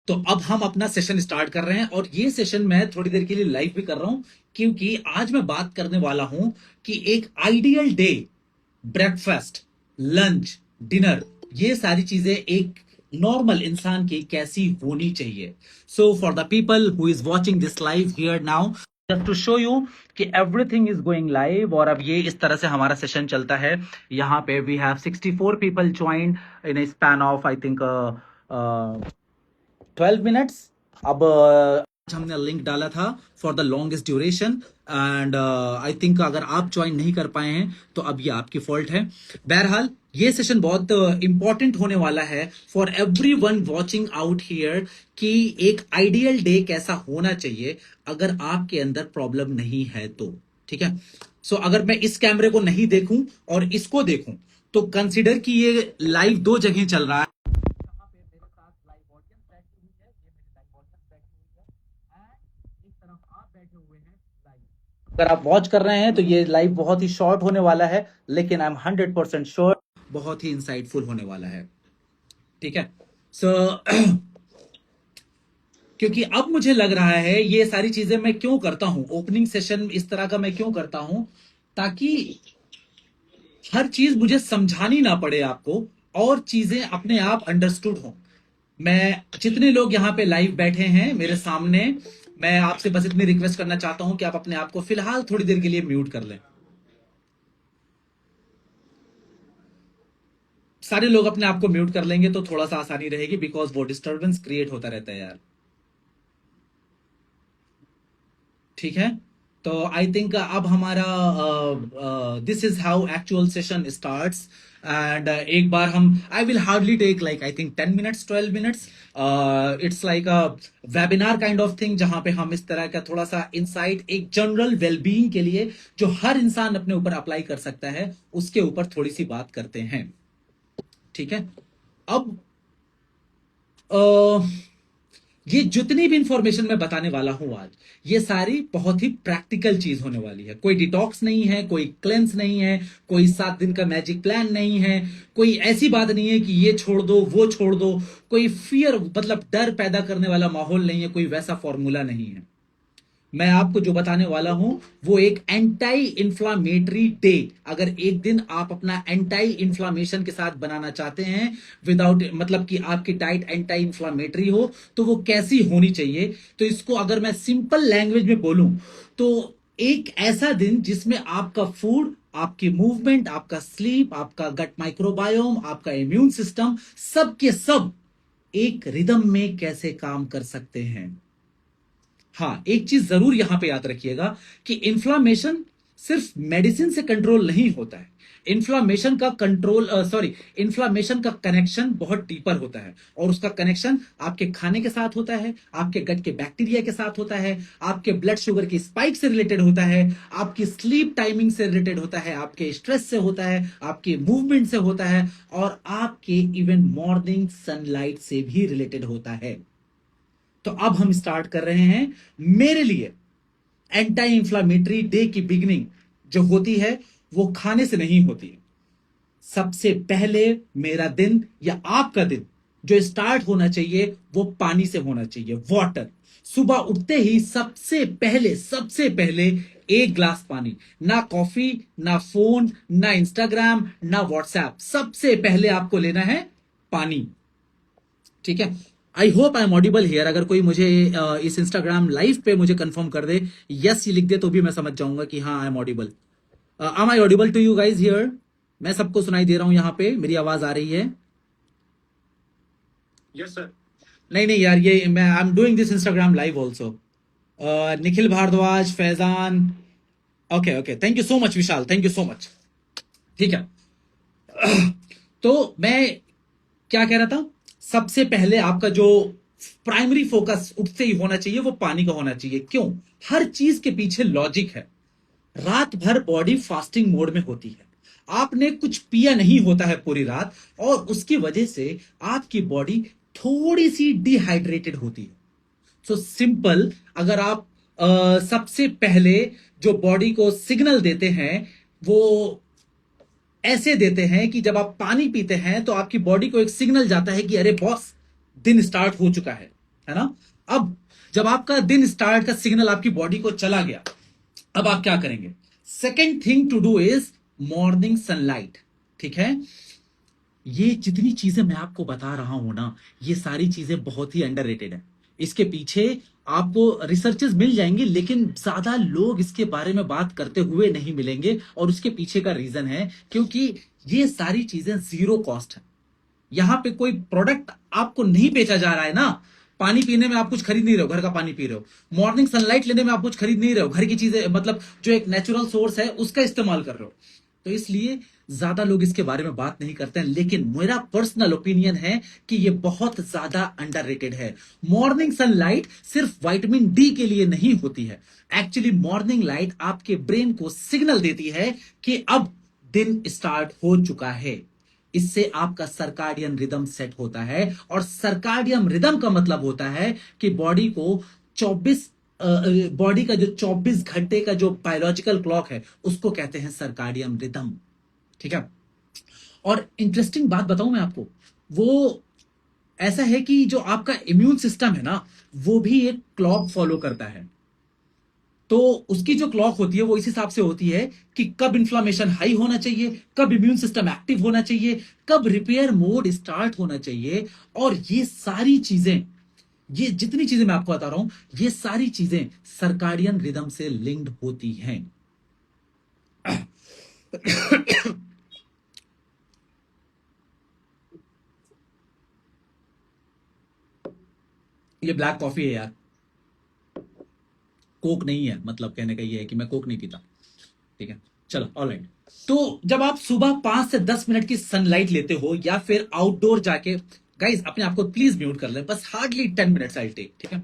तो अब हम अपना सेशन स्टार्ट कर रहे हैं और ये सेशन मैं थोड़ी देर के लिए लाइव भी कर रहा हूं क्योंकि आज मैं बात करने वाला हूं कि एक ideal day, breakfast, lunch, dinner, ये सारी चीजें एक नॉर्मल इंसान की कैसी होनी चाहिए। So for the people who is watching this live here now, just to show you कि एवरीथिंग इज गोइंग लाइव और अब ये इस तरह से हमारा सेशन चलता है। यहाँ पे we have 64 people joined in a span of I think 12 minutes. अब आज हमने लिंक डाला था for the longest duration and I think अगर आप ज्वाइन नहीं कर पाए हैं तो अब ये आपकी फॉल्ट है। बहरहाल ये सेशन बहुत इंपॉर्टेंट होने वाला है for every one watching out here कि एक आइडियल डे कैसा होना चाहिए अगर आपके अंदर प्रॉब्लम नहीं है तो। ठीक है, सो अगर मैं इस कैमरे को नहीं देखूं और इसको देखूं तो कंसिडर कि ये लाइव दो जगह चल रहा है। अगर आप वॉच कर रहे हैं तो ये लाइव बहुत ही शॉर्ट होने वाला है, लेकिन आई एम 100% श्योर बहुत ही इंसाइटफुल होने वाला है। ठीक है, सो क्योंकि अब मुझे लग रहा है ये सारी चीजें मैं क्यों करता हूं, ओपनिंग सेशन इस तरह का मैं क्यों करता हूं, ताकि हर चीज मुझे समझानी ना पड़े आपको और चीजें अपने आप अंडरस्टूड हो। मैं जितने लोग यहाँ पे लाइव बैठे हैं मेरे सामने, मैं आपसे बस इतनी रिक्वेस्ट करना चाहता हूं कि आप अपने आप को फिलहाल थोड़ी देर के लिए म्यूट कर लें। सारे लोग अपने आप को म्यूट कर लेंगे तो थोड़ा सा आसानी रहेगी, बिकॉज वो डिस्टर्बेंस क्रिएट होता रहता है यार। ठीक है, तो आई थिंक अब हमारा this is how actual session starts and एक बार हम I will hardly take like I think 10 minutes 12 minutes. It's like a webinar kind of thing जहां पे हम इस तरह का थोड़ा सा इंसाइट एक जनरल वेलबींग के लिए जो हर इंसान अपने ऊपर अप्लाई कर सकता है उसके ऊपर थोड़ी सी बात करते हैं। ठीक है, अब ये जितनी भी इंफॉर्मेशन मैं बताने वाला हूं आज, ये सारी बहुत ही प्रैक्टिकल चीज होने वाली है। कोई डिटॉक्स नहीं है, कोई क्लेंस नहीं है, कोई 7 दिन का मैजिक प्लान नहीं है, कोई ऐसी बात नहीं है कि ये छोड़ दो वो छोड़ दो, कोई फियर मतलब डर पैदा करने वाला माहौल नहीं है, कोई वैसा फॉर्मूला नहीं है। मैं आपको जो बताने वाला हूं वो एक एंटाई इंफ्लामेटरी डे, अगर एक दिन आप अपना एंटाई इंफ्लामेशन के साथ बनाना चाहते हैं विदाउट मतलब कि आपकी डाइट एंटाई इंफ्लामेटरी हो तो वो कैसी होनी चाहिए, तो इसको अगर मैं सिंपल लैंग्वेज में बोलूं तो एक ऐसा दिन जिसमें आपका फूड, आपकी मूवमेंट, आपका स्लीप, आपका गट माइक्रोबायोम, आपका इम्यून सिस्टम, सब के सब एक रिदम में कैसे काम कर सकते हैं। हाँ, एक चीज जरूर यहां पे याद रखिएगा कि इन्फ्लामेशन सिर्फ मेडिसिन से कंट्रोल नहीं होता है। इन्फ्लामेशन का कंट्रोल इन्फ्लामेशन का कनेक्शन बहुत डीपर होता है और उसका कनेक्शन आपके खाने के साथ होता है, आपके गट के बैक्टीरिया के साथ होता है, आपके ब्लड शुगर की स्पाइक से रिलेटेड होता है, आपकी स्लीप टाइमिंग से रिलेटेड होता है, आपके स्ट्रेस से होता है, आपके मूवमेंट से होता है और आपके इवन मॉर्निंग सनलाइट से भी रिलेटेड होता है। तो अब हम स्टार्ट कर रहे हैं। मेरे लिए एंटी इंफ्लामेटरी डे की बिगिनिंग जो होती है वो खाने से नहीं होती है। सबसे पहले मेरा दिन या आपका दिन जो स्टार्ट होना चाहिए वो पानी से होना चाहिए, वाटर। सुबह उठते ही सबसे पहले एक ग्लास पानी, ना कॉफी, ना फोन, ना इंस्टाग्राम, ना व्हाट्सएप, सबसे पहले आपको लेना है पानी। ठीक है, I hope I am Audible here. अगर कोई मुझे इस इंस्टाग्राम लाइव पे मुझे कंफर्म कर दे, यस ये लिख दे, तो भी मैं समझ जाऊंगा कि हाँ I am audible. Am I audible to you guys here? मैं सबको सुनाई दे रहा हूं, यहाँ पे मेरी आवाज आ रही है? Yes sir. नहीं नहीं यार, ये मैं I am doing this Instagram live also. Nikhil Bhardwaj, Faizan, okay okay, thank you so much Vishal, thank you so much. ठीक है, तो मैं क्या कह रहा था, सबसे पहले आपका जो प्राइमरी फोकस उठते ही होना चाहिए वो पानी का होना चाहिए। क्यों? हर चीज के पीछे लॉजिक है। रात भर बॉडी फास्टिंग मोड में होती है, आपने कुछ पिया नहीं होता है पूरी रात और उसकी वजह से आपकी बॉडी थोड़ी सी डिहाइड्रेटेड होती है। सो सिंपल, अगर आप सबसे पहले जो बॉडी को सिग्नल देते हैं वो ऐसे देते हैं कि जब आप पानी पीते हैं तो आपकी बॉडी को एक सिग्नल जाता है कि अरे बॉस दिन स्टार्ट हो चुका है। है ना। अब जब आपका दिन स्टार्ट का सिग्नल आपकी बॉडी को चला गया, अब आप क्या करेंगे? Second thing to do is morning sunlight. ठीक है, ये जितनी चीजें मैं आपको बता रहा हूं ना, ये सारी चीजें बहुत ही अंडररेटेड है। इसके पीछे आपको रिसर्चेस मिल जाएंगे, लेकिन ज्यादा लोग इसके बारे में बात करते हुए नहीं मिलेंगे, और उसके पीछे का रीजन है क्योंकि ये सारी चीजें जीरो कॉस्ट है। यहां पे कोई प्रोडक्ट आपको नहीं बेचा जा रहा है ना। पानी पीने में आप कुछ खरीद नहीं रहे हो, घर का पानी पी रहे हो। मॉर्निंग सनलाइट लेने में आप कुछ खरीद नहीं रहे हो, घर की चीजें, मतलब जो एक नेचुरल सोर्स है उसका इस्तेमाल कर रहे हो। तो इसलिए ज्यादा लोग इसके बारे में बात नहीं करते हैं, लेकिन मेरा पर्सनल ओपिनियन है कि ये बहुत ज्यादा अंडररेटेड है। मॉर्निंग सनलाइट सिर्फ विटामिन डी के लिए नहीं होती है। एक्चुअली मॉर्निंग लाइट आपके ब्रेन को सिग्नल देती है कि अब दिन स्टार्ट हो चुका है। इससे आपका सर्काडियन रिदम सेट होता है, और सर्काडियन रिदम का मतलब होता है कि बॉडी को 24 बॉडी का जो 24 घंटे का जो बायोलॉजिकल क्लॉक है उसको कहते हैं सर्काडियन रिदम। ठीक है, और इंटरेस्टिंग बात बताऊं मैं आपको, वो ऐसा है कि जो आपका इम्यून सिस्टम है ना, वो भी एक क्लॉक फॉलो करता है। तो उसकी जो क्लॉक होती है वो इस हिसाब से होती है कि कब इन्फ्लामेशन हाई होना चाहिए, कब इम्यून सिस्टम एक्टिव होना चाहिए, कब रिपेयर मोड स्टार्ट होना चाहिए। और ये सारी चीजें, ये जितनी चीजें मैं आपको बता रहा हूं, ये सारी चीजें सर्काडियन रिदम से लिंक्ड होती हैं। ये ब्लैक कॉफी है यार, कोक नहीं है। मतलब कहने का ये है कि मैं कोक नहीं पीता। ठीक है, चलो ऑलराइट। तो जब आप सुबह 5 से 10 मिनट की सनलाइट लेते हो, या फिर आउटडोर जाके, गाइज अपने आप को प्लीज म्यूट कर ले, बस हार्डली 10 मिनट्स आई टेक। ठीक है,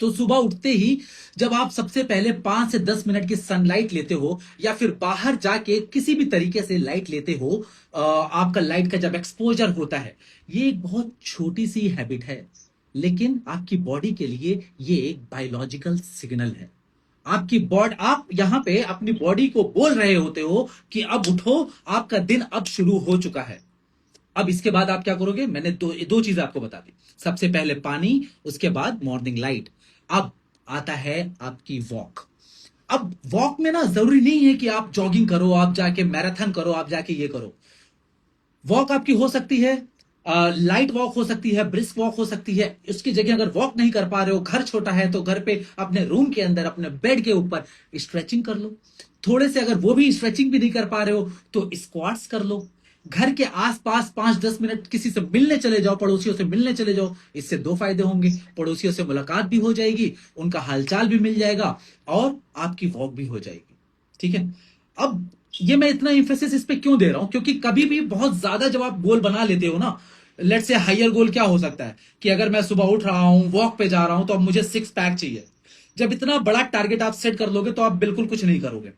तो सुबह उठते ही जब आप सबसे पहले 5 से 10 मिनट की सनलाइट लेते हो, या फिर बाहर जाके किसी भी तरीके से लाइट लेते हो, आपका लाइट का जब एक्सपोजर होता है, ये एक बहुत छोटी सी हैबिट है, लेकिन आपकी बॉडी के लिए ये एक बायोलॉजिकल सिग्नल है। आपकी बॉडी, आप यहां पे अपनी बॉडी को बोल रहे होते हो कि अब उठो, आपका दिन अब शुरू हो चुका है। अब इसके बाद आप क्या करोगे? मैंने दो चीजें आपको बता दी। सबसे पहले पानी, उसके बाद मॉर्निंग लाइट। अब आता है आपकी वॉक। अब वॉक में ना जरूरी नहीं है कि आप जॉगिंग करो, आप जाके मैराथन करो, आप जाके ये करो। वॉक आपकी हो सकती है, लाइट वॉक हो सकती है, ब्रिस्क वॉक हो सकती है। उसकी जगह अगर वॉक नहीं कर पा रहे हो, घर छोटा है, तो घर पे अपने रूम के अंदर अपने बेड के ऊपर स्ट्रेचिंग कर लो थोड़े से। अगर वो भी स्ट्रेचिंग भी नहीं कर पा रहे हो तो स्क्वाट्स कर लो। घर के आसपास 5-10 मिनट किसी से मिलने चले जाओ, पड़ोसियों से मिलने चले जाओ। इससे दो फायदे होंगे, पड़ोसियों से मुलाकात भी हो जाएगी, उनका हालचाल भी मिल जाएगा, और आपकी वॉक भी हो जाएगी। ठीक है, अब ये मैं इतना इंफेसिस इस पे क्यों दे रहा हूं? क्योंकि कभी भी बहुत ज्यादा जब आप गोल बना लेते हो ना, लेट से हायर गोल क्या हो सकता है कि अगर मैं सुबह उठ रहा हूं, वॉक पे जा रहा हूं, तो अब मुझे 6 पैक चाहिए। जब इतना बड़ा टारगेट आप सेट कर लोगे तो आप बिल्कुल कुछ नहीं करोगे।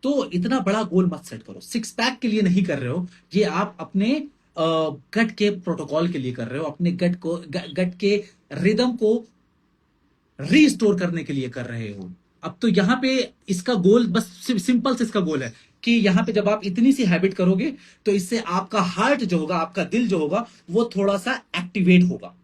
तो इतना बड़ा गोल मत सेट करो। 6 पैक के लिए नहीं कर रहे हो, ये आप अपने गट के प्रोटोकॉल के लिए कर रहे हो, अपने गट के रिदम को रीस्टोर करने के लिए कर रहे हो। अब तो यहां पे इसका गोल बस सिंपल से इसका गोल है कि यहां पे जब आप इतनी सी हैबिट करोगे, तो इससे आपका हार्ट जो होगा, आपका दिल जो होगा, वो थोड़ा सा एक्टिवेट होगा।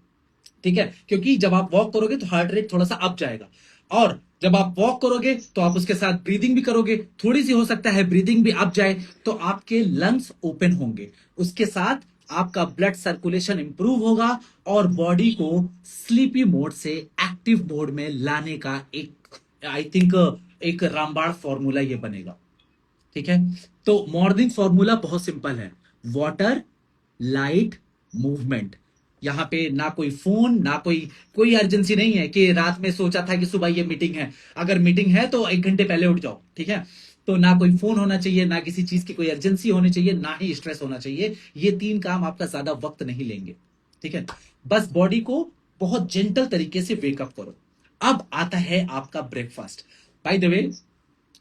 ठीक है, क्योंकि जब आप वॉक करोगे तो हार्ट रेट थोड़ा सा अप जाएगा, और जब आप वॉक करोगे तो आप उसके साथ ब्रीदिंग भी करोगे, थोड़ी सी हो सकता है ब्रीदिंग भी अप जाए, तो आपके लंग्स ओपन होंगे। उसके साथ आपका ब्लड सर्कुलेशन इंप्रूव होगा, और बॉडी को स्लीपी मोड से एक्टिव मोड में लाने का एक, आई थिंक, एक रामबाण फॉर्मूला ये बनेगा। ठीक है, तो मॉर्निंग फॉर्मूला बहुत सिंपल है। Water, light, movement. यहां पे ना कोई फोन, ना कोई कोई अर्जेंसी नहीं है कि रात में सोचा था कि सुबह ये मीटिंग है। अगर मीटिंग है तो 1 घंटे पहले उठ जाओ। ठीक है, तो ना कोई फोन होना चाहिए, ना किसी चीज की कोई अर्जेंसी होनी चाहिए, ना ही स्ट्रेस होना चाहिए। ये 3 काम आपका ज्यादा वक्त नहीं लेंगे। ठीक है, बस बॉडी को बहुत जेंटल तरीके से वेकअप करो। अब आता है आपका ब्रेकफास्ट। बाय द वे,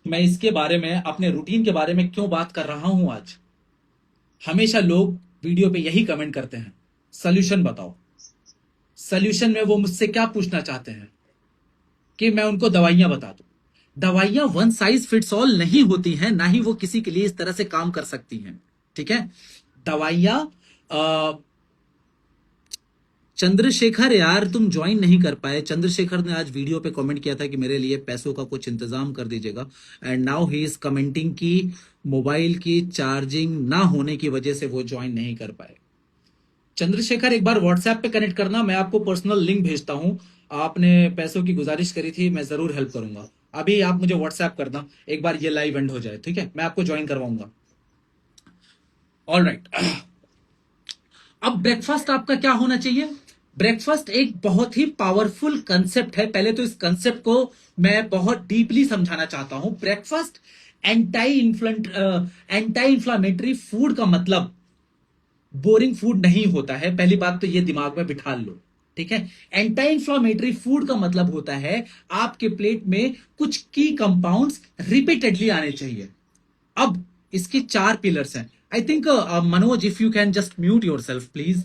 मैं इसके बारे में, अपने रूटीन के बारे में क्यों बात कर रहा हूं आज? हमेशा लोग वीडियो पे यही कमेंट करते हैं, सॉल्यूशन बताओ। सॉल्यूशन में वो मुझसे क्या पूछना चाहते हैं कि मैं उनको दवाइयां बता दूं। दवाइयां वन साइज फिट्स ऑल नहीं होती हैं, ना ही वो किसी के लिए इस तरह से काम कर सकती हैं। ठीक है, दवाइयां चंद्रशेखर यार तुम ज्वाइन नहीं कर पाए। चंद्रशेखर ने आज वीडियो पे कमेंट किया था कि मेरे लिए पैसों का कुछ इंतजाम कर दीजिएगा, and now he is commenting कि मोबाइल की चार्जिंग ना होने की वजह से वो ज्वाइन नहीं कर पाए। चंद्रशेखर एक बार व्हाट्सएप पे कनेक्ट करना, मैं आपको पर्सनल लिंक भेजता हूं। आपने पैसों की गुजारिश करी थी, मैं जरूर हेल्प करूंगा। अभी आप मुझे व्हाट्सएप करना एक बार ये लाइव एंड हो जाए, ठीक है? मैं आपको ज्वाइन करवाऊंगा। All right. अब ब्रेकफास्ट आपका क्या होना चाहिए? ब्रेकफास्ट एक बहुत ही पावरफुल कंसेप्ट है। पहले तो इस कंसेप्ट को मैं बहुत डीपली समझाना चाहता हूं। ब्रेकफास्ट एंटी इंफ्लामेटरी फूड का मतलब बोरिंग फूड नहीं होता है। पहली बात तो ये दिमाग में बिठा लो, ठीक है? एंटी इंफ्लामेटरी फूड का मतलब होता है आपके प्लेट में कुछ की कंपाउंड्स रिपीटेडली आने चाहिए। अब इसके चार पिलर्स हैं। I think Manoj, if you can just mute your self please.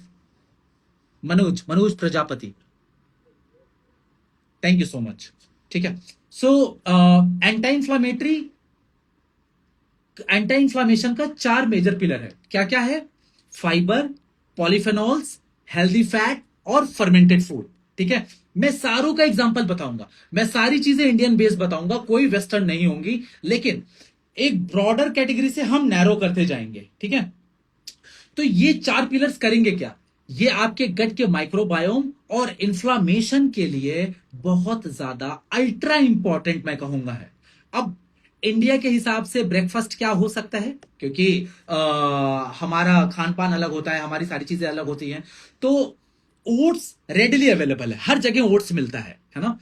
Manoj Prajapati, thank you so much. ठीक है, सो एंटी इंफ्लामेशन का चार मेजर पिलर है। क्या क्या है? फाइबर, पॉलीफेनॉल्स, हेल्दी फैट और फर्मेंटेड फूड। ठीक है, मैं सारों का एग्जांपल बताऊंगा, मैं सारी चीजें इंडियन बेस्ड बताऊंगा, कोई वेस्टर्न नहीं होंगी, लेकिन एक ब्रॉडर कैटेगरी से हम नैरो करते जाएंगे। ठीक है, तो ये चार पिलर्स करेंगे क्या? ये आपके गट के माइक्रोबायोम और इन्फ्लामेशन के लिए बहुत ज्यादा अल्ट्रा इंपॉर्टेंट मैं कहूंगा है। अब इंडिया के हिसाब से ब्रेकफास्ट क्या हो सकता है, क्योंकि हमारा खान पान अलग होता है, हमारी सारी चीजें अलग होती हैं। तो ओट्स रेडिली अवेलेबल है, हर जगह ओट्स मिलता है ना?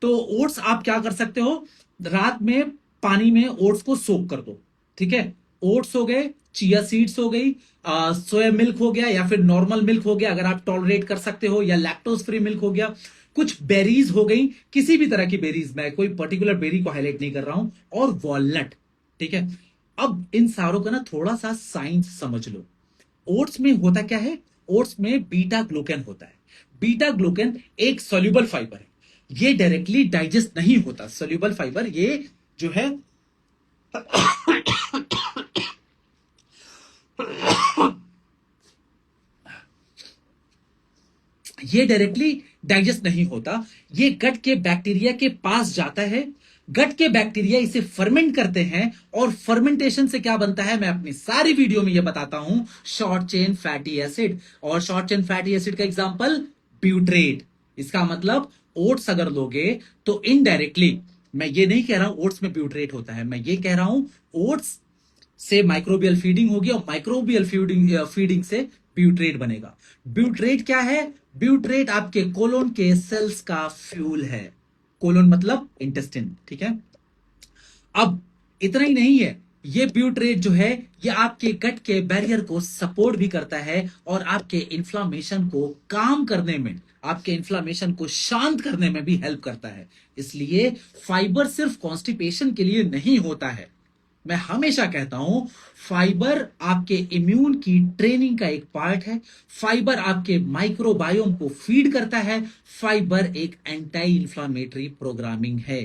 तो ओट्स आप क्या कर सकते हो, रात में पानी में ओट्स को सोक कर दो। ठीक है, ओट्स हो गए, चिया सीड्स हो गई, सोया मिल्क हो गया, या फिर नॉर्मल मिल्क हो गया अगर आप टॉलरेट कर सकते हो, या लैक्टोज फ्री मिल्क हो गया, कुछ बेरीज हो गई, किसी भी तरह की बेरीज, मैं कोई पर्टिकुलर बेरी को हाईलाइट नहीं कर रहा हूं, और वॉलनट। ठीक है, अब इन सारों का ना थोड़ा सा साइंस समझ लो। ओट्स में होता क्या है? ओट्स में बीटा ग्लूकेन होता है। बीटा ग्लूकेन एक सोल्यूबल फाइबर है, ये डायरेक्टली डाइजेस्ट नहीं होता। सोल्यूबल फाइबर ये जो है ये डायरेक्टली डाइजेस्ट नहीं होता, ये गट के बैक्टीरिया के पास जाता है। गट के बैक्टीरिया इसे फर्मेंट करते हैं, और फर्मेंटेशन से क्या बनता है मैं अपनी सारी वीडियो में ये बताता हूं, शॉर्ट चेन फैटी एसिड। और शॉर्ट चेन फैटी एसिड का एग्जांपल ब्यूट्रेट। इसका मतलब ओट्स अगर लोगे तो इनडायरेक्टली, मैं ये नहीं कह रहा हूं ओट्स में ब्यूट्रेट होता है, मैं ये कह रहा हूं ओट्स से माइक्रोबियल फीडिंग होगी, और माइक्रोबियल फीडिंग से ब्यूट्रेट बनेगा। ब्यूट्रेट क्या है? ब्यूट्रेट आपके कोलोन के सेल्स का फ्यूल है। कोलोन मतलब इंटेस्टिन। ठीक है, अब इतना ही नहीं है, ये ब्यूट्रेट जो है ये आपके गट के बैरियर को सपोर्ट भी करता है, और आपके इन्फ्लामेशन को काम करने में, आपके इन्फ्लामेशन को शांत करने में भी हेल्प करता है। इसलिए फाइबर सिर्फ कॉन्स्टिपेशन के लिए नहीं होता है। मैं हमेशा कहता हूं फाइबर आपके इम्यून की ट्रेनिंग का एक पार्ट है। फाइबर आपके माइक्रोबायोम को फीड करता है। फाइबर एक एंटी इंफ्लामेटरी प्रोग्रामिंग है।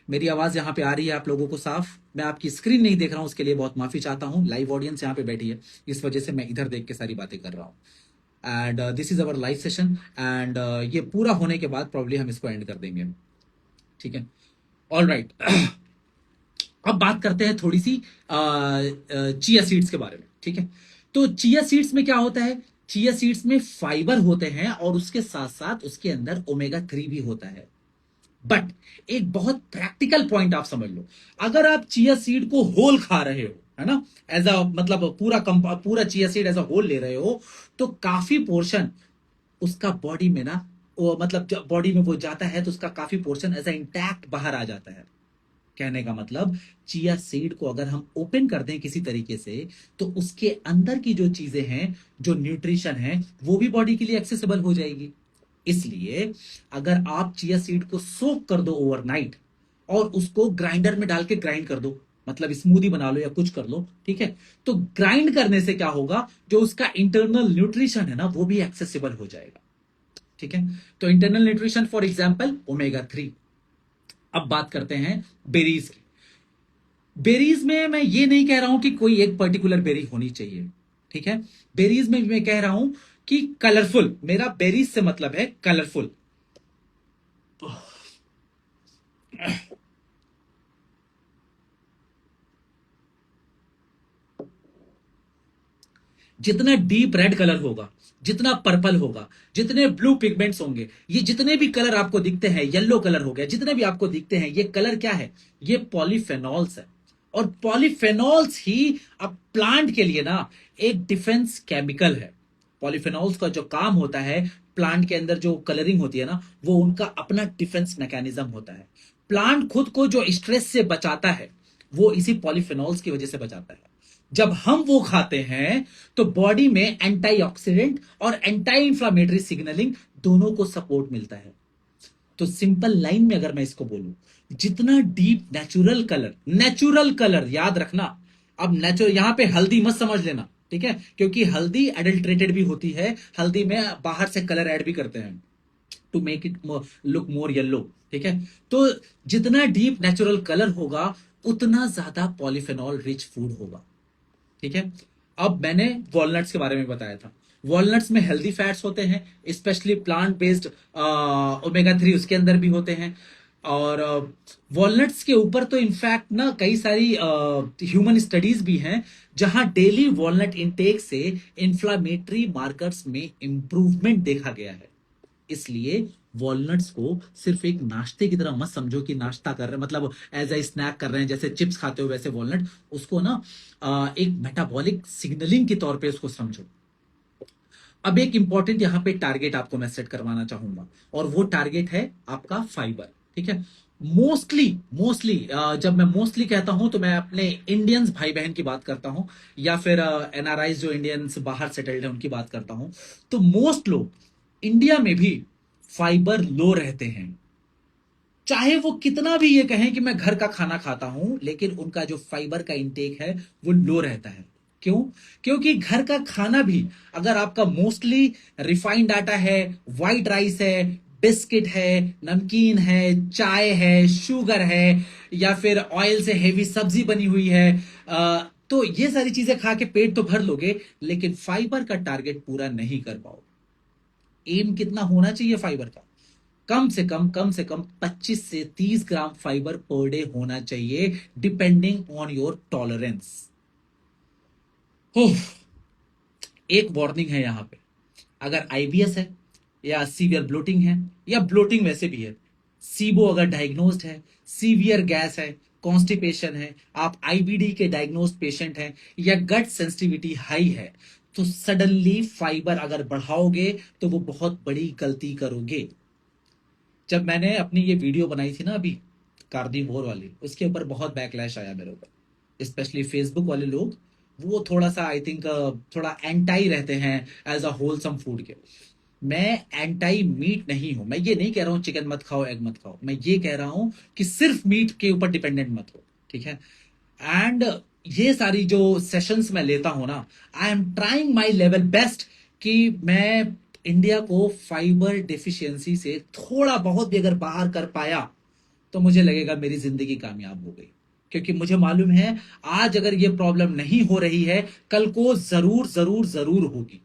मेरी आवाज यहां पे आ रही है आप लोगों को साफ? मैं आपकी स्क्रीन नहीं देख रहा हूं, उसके लिए बहुत माफी चाहता हूं। लाइव ऑडियंस यहां पे बैठी है, इस वजह से मैं इधर देख के सारी बातें कर रहा हूं। And this is our live session, and ये पूरा होने के बाद प्रॉब्ली हम इसको एंड कर देंगे। ठीक है, ऑल राइट। अब बात करते हैं थोड़ी सी चिया सीड्स के बारे में। ठीक है, तो चिया सीड्स में क्या होता है? चिया सीड्स में फाइबर होते हैं, और उसके साथ साथ उसके अंदर ओमेगा 3 भी होता है। बट एक बहुत प्रैक्टिकल पॉइंट आप समझ लो, अगर आप चिया सीड को होल खा रहे हो, है ना, एज अ मतलब पूरा chia seed as a whole ले रहे हो, तो काफी पोर्शन उसका बॉडी में ना, वो मतलब जब बॉडी में वो जाता है तो उसका काफी पोर्शन एज अ इंटैक्ट बाहर आ जाता है। कहने का मतलब, चिया सीड को अगर हम ओपन कर दें किसी तरीके से, तो उसके अंदर की जो चीजें हैं, जो न्यूट्रिशन है, वो भी बॉडी के लिए एक्सेसिबल हो जाएगी। इसलिए अगर आप चिया सीड को सोक कर दो ओवरनाइट, और उसको ग्राइंडर में डाल के ग्राइंड कर दो, मतलब स्मूदी बना लो या कुछ कर लो, ठीक है, तो ग्राइंड करने से क्या होगा, जो उसका इंटरनल न्यूट्रिशन है ना, वो भी एक्सेसिबल हो जाएगा। ठीक है, तो internal nutrition for example omega 3। अब बात करते हैं बेरीज की। बेरीज में मैं ये नहीं कह रहा हूं कि कोई एक पर्टिकुलर बेरी होनी चाहिए। ठीक है, बेरीज में मैं कह रहा हूं कि कलरफुल, मेरा बेरीज से मतलब है कलरफुल। जितना डीप रेड कलर होगा, जितना पर्पल होगा, जितने ब्लू पिगमेंट्स होंगे, ये जितने भी कलर आपको दिखते हैं, येलो कलर हो गया, जितने भी आपको दिखते हैं, ये कलर क्या है? ये पॉलीफेनॉल्स है। और पॉलीफेनॉल्स ही अब प्लांट के लिए ना एक डिफेंस केमिकल है। पॉलीफेनॉल्स का जो काम होता है, प्लांट के अंदर जो कलरिंग होती है ना, वो उनका अपना डिफेंस मैकेनिज्म होता है। प्लांट खुद को जो स्ट्रेस से बचाता है, वो इसी पॉलीफेनॉल्स की वजह से बचाता है। जब हम वो खाते हैं तो बॉडी में एंटीऑक्सीडेंट और एंटी इंफ्लामेटरी सिग्नलिंग दोनों को सपोर्ट मिलता है। तो सिंपल लाइन में अगर मैं इसको बोलूं, जितना डीप नेचुरल कलर याद रखना। अब नेचुरल यहां पे हल्दी मत समझ लेना, ठीक है? क्योंकि हल्दी एडल्ट्रेटेड भी होती है, हल्दी में बाहर से कलर ऐड भी करते हैं to make it look more yellow, ठीक है? तो जितना डीप नेचुरल कलर होगा, उतना ज्यादा पॉलीफेनॉल रिच फूड होगा, ठीक है? अब मैंने वॉलनट्स के बारे में बताया था। वॉलनट्स में हेल्दी फैट्स होते हैं, स्पेशली प्लांट बेस्ड ओमेगा 3 उसके अंदर भी होते हैं। और वॉलनट्स के ऊपर तो इनफैक्ट ना कई सारी ह्यूमन स्टडीज भी हैं, जहां डेली वॉलनट इंटेक से इंफ्लामेटरी मार्कर्स में इंप्रूवमेंट देखा गया है। इसलिए वॉलनट्स को सिर्फ एक नाश्ते की तरह मत समझो कि नाश्ता कर रहे हैं, मतलब एज ए स्नैक कर रहे हैं, जैसे चिप्स खाते हो वैसे वॉलनट। उसको ना एक मेटाबॉलिक सिग्नलिंग के तौर पे उसको समझो। अब एक इंपॉर्टेंट यहां पे टारगेट आपको मैं सेट करवाना चाहूंगा, और वो टारगेट है आपका फाइबर, ठीक है? मोस्टली मोस्टली जब मैं मोस्टली कहता हूं तो मैं अपने इंडियंस भाई बहन की बात करता हूं, या फिर एनआरआई जो इंडियंस बाहर सेटल्ड है उनकी बात करता हूं। तो मोस्ट लोग इंडिया में भी फाइबर लो रहते हैं। चाहे वो कितना भी ये कहें कि मैं घर का खाना खाता हूं, लेकिन उनका जो फाइबर का इंटेक है वो लो रहता है। क्यों? क्योंकि घर का खाना भी अगर आपका मोस्टली रिफाइंड आटा है, व्हाइट राइस है, बिस्किट है, नमकीन है, चाय है, शुगर है, या फिर ऑयल से हेवी सब्जी बनी हुई है, तो ये सारी चीजें खा के पेट तो भर लोगे, लेकिन फाइबर का टारगेट पूरा नहीं कर पाओगे। एम कितना होना चाहिए फाइबर का? कम से कम 25 से 30 ग्राम फाइबर पर डे होना चाहिए, डिपेंडिंग ऑन योर टॉलरेंस। एक वार्निंग है यहां पे, अगर आईबीएस है, या सीवियर ब्लोटिंग है, या ब्लोटिंग वैसे भी है, सीबो अगर डायग्नोस्ड है, सीवियर गैस है, कॉन्स्टिपेशन है, आप आईबीडी के डायग्नोस्ड पेशेंट हैं, या गट सेंसिटिविटी हाई है, तो सडनली फाइबर अगर बढ़ाओगे तो वो बहुत बड़ी गलती करोगे। जब मैंने अपनी ये वीडियो बनाई थी ना अभी कार्निवोर वाली, उसके ऊपर बहुत बैकलैश आया मेरे ऊपर, स्पेशली फेसबुक वाले लोग। वो थोड़ा सा आई थिंक थोड़ा एंटाई रहते हैं एज अ होलसम फूड के। मैं एंटाई मीट नहीं हूं, मैं ये नहीं कह रहा हूं चिकन मत खाओ, एग मत खाओ, मैं ये कह रहा हूं कि सिर्फ मीट के ऊपर डिपेंडेंट मत हो, ठीक है? एंड ये सारी जो सेशंस मैं लेता हूं ना, आई am trying my level best कि मैं इंडिया को फाइबर डेफिशिएंसी से थोड़ा बहुत भी अगर बाहर कर पाया, तो मुझे लगेगा मेरी जिंदगी कामयाब हो गई। क्योंकि मुझे मालूम है आज अगर ये प्रॉब्लम नहीं हो रही है, कल को जरूर जरूर जरूर होगी,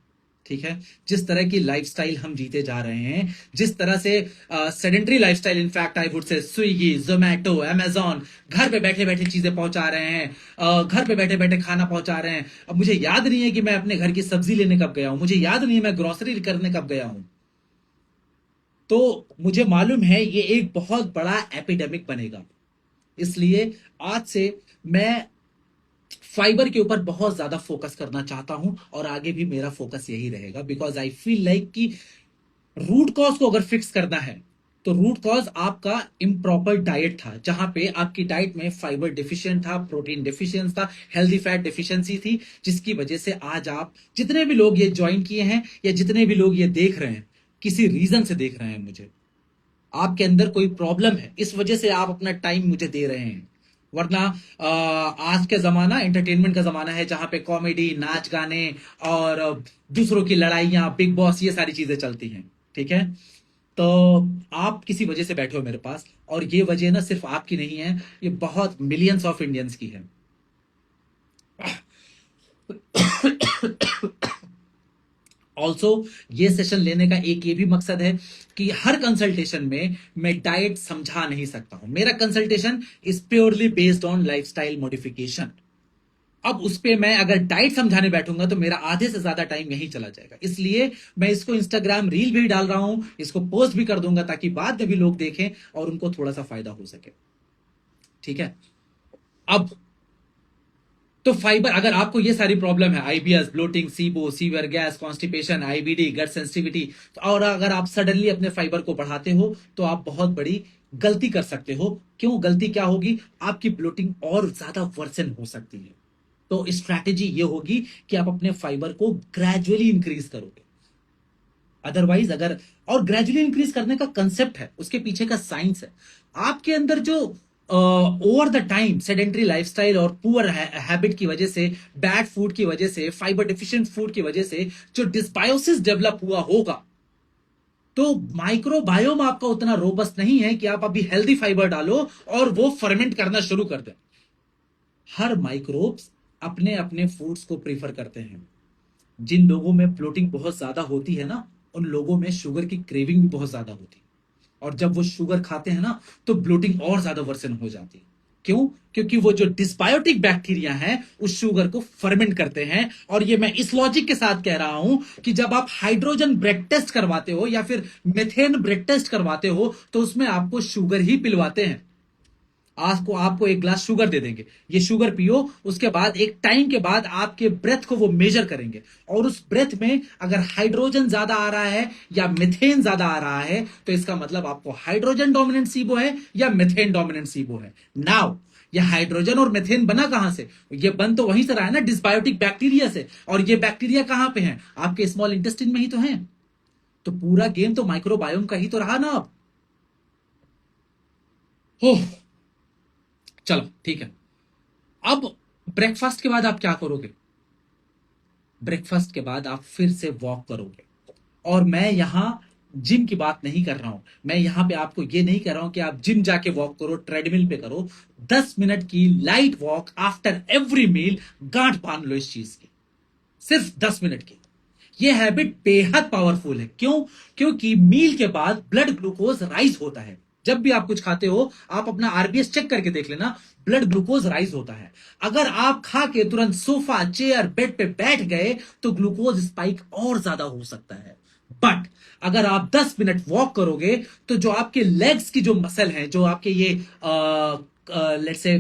ठीक है? जिस तरह की लाइफस्टाइल हम जीते जा रहे हैं, जिस तरह से sedentary lifestyle, in fact I would say Swiggy, Zomato, Amazon, घर पे बैठे बैठे चीजें पहुंचा रहे हैं, घर पे बैठे बैठे खाना पहुंचा रहे हैं। अब मुझे याद नहीं है कि मैं अपने घर की सब्जी लेने कब गया हूं, मुझे याद नहीं है मैं ग्रोसरी करने कब गया हूं। तो मुझे मालूम है ये एक बहुत बड़ा एपिडेमिक बनेगा। इसलिए आज से मैं फाइबर के ऊपर बहुत ज्यादा फोकस करना चाहता हूं, और आगे भी मेरा फोकस यही रहेगा, बिकॉज आई फील लाइक कि रूट कॉज को अगर फिक्स करना है, तो रूट कॉज आपका इम्प्रॉपर डाइट था, जहां पे आपकी डाइट में फाइबर डिफिशियंट था, प्रोटीन डिफिशियंस था, हेल्दी फैट डिफिशियंसी थी, जिसकी वजह से आज आप जितने भी लोग ये ज्वाइन किए हैं, या जितने भी लोग ये देख रहे हैं, किसी रीजन से देख रहे हैं मुझे, आपके अंदर कोई प्रॉब्लम है, इस वजह से आप अपना टाइम मुझे दे रहे हैं। वरना आज का जमाना एंटरटेनमेंट का जमाना है, जहां पे कॉमेडी, नाच गाने, और दूसरों की लड़ाइयां, बिग बॉस, ये सारी चीजें चलती हैं, ठीक है? तो आप किसी वजह से बैठे हो मेरे पास, और ये वजह ना सिर्फ आपकी नहीं है, ये बहुत मिलियंस ऑफ इंडियंस की है। ऑल्सो ये सेशन लेने का एक ये भी मकसद है कि हर कंसल्टेशन में मैं डाइट समझा नहीं सकता हूं। मेरा consultation is purely based on lifestyle modification. अब उस पे मैं अगर डाइट समझाने बैठूंगा तो मेरा आधे से ज्यादा टाइम यहीं चला जाएगा। इसलिए मैं इसको इंस्टाग्राम रील भी डाल रहा हूं, इसको पोस्ट भी कर दूंगा ताकि बाद में भी लोग देखें और उनको थोड़ा सा फायदा हो सके। ठीक है। अब तो फाइबर, अगर आपको ये सारी प्रॉब्लम है, IBS, bloating, SIBO, severe gas, constipation, IBD, gut sensitivity, और अगर आप सडनली अपने फाइबर को बढ़ाते हो तो आप बहुत बड़ी गलती कर सकते हो। क्यों गलती क्या होगी? आपकी ब्लोटिंग और ज्यादा वर्सन हो सकती है। तो स्ट्रैटेजी ये होगी कि आप अपने फाइबर को ग्रेजुअली इंक्रीज करोगे। अदरवाइज अगर, और ग्रेजुअली इंक्रीज करने का कंसेप्ट है, उसके पीछे का साइंस है। आपके अंदर जो over the time sedentary lifestyle और पुअर हैबिट की वजह से, बैड फूड की वजह से, फाइबर डिफिशिएंट फूड की वजह से जो डिस्बायोसिस डेवलप हुआ होगा, तो माइक्रोबायोम आपका उतना रोबस्ट नहीं है कि आप अभी हेल्दी फाइबर डालो और वो फर्मेंट करना शुरू कर दें। हर माइक्रोब्स अपने अपने फूड्स को प्रीफर करते हैं। जिन लोगों में प्लोटिंग बहुत ज्यादा होती है ना, उन लोगों में शुगर की क्रेविंग भी बहुत ज्यादा होती है, और जब वो शुगर खाते हैं ना तो ब्लोटिंग और ज्यादा वर्सन हो जाती है। क्यों? क्योंकि वो जो डिस्बायोटिक बैक्टीरिया हैं उस शुगर को फर्मेंट करते हैं। और ये मैं इस लॉजिक के साथ कह रहा हूं कि जब आप हाइड्रोजन ब्रेक टेस्ट करवाते हो या फिर मेथेन ब्रेक टेस्ट करवाते हो तो उसमें आपको शुगर ही पिलवाते हैं। आपको आपको एक ग्लास शुगर दे देंगे, ये शुगर पियो, उसके बाद एक टाइम के बाद आपके ब्रेथ को वो मेजर करेंगे, और उस ब्रेथ में अगर हाइड्रोजन ज्यादा आ रहा है या मिथेन ज्यादा आ रहा है तो इसका मतलब आपको हाइड्रोजन डोमिनेंट सीबो है या मिथेन डोमिनेंट सीबो है। नाउ ये हाइड्रोजन और मिथेन बना कहां से? ये बन तो वहीं से रहा है ना, डिस्बायोटिक बैक्टीरिया से। और ये बैक्टीरिया कहां पे है? आपके स्मॉल इंटेस्टिन में ही तो है। तो पूरा गेम तो माइक्रोबायोम का ही तो रहा ना अब। हो, चलो ठीक है। अब ब्रेकफास्ट के बाद आप क्या करोगे? ब्रेकफास्ट के बाद आप फिर से वॉक करोगे। और मैं यहां जिम की बात नहीं कर रहा हूं, मैं यहां पे आपको ये नहीं कह रहा हूं कि आप जिम जाके वॉक करो, ट्रेडमिल पे करो। 10 मिनट की light walk after every meal, गांठ बांध लो इस चीज की, सिर्फ 10 मिनट की। यह हैबिट बेहद पावरफुल है। क्यों? क्योंकि मील के बाद ब्लड ग्लूकोज राइज होता है। जब भी आप कुछ खाते हो आप अपना आरबीएस चेक करके देख लेना, ब्लड ग्लूकोज राइज होता है। अगर आप खा के तुरंत सोफा, चेयर, बेड पे बैठ गए तो ग्लूकोज स्पाइक और ज्यादा हो सकता है। बट अगर आप 10 मिनट वॉक करोगे तो जो आपके लेग्स की जो मसल है, जो आपके ये लेट्स से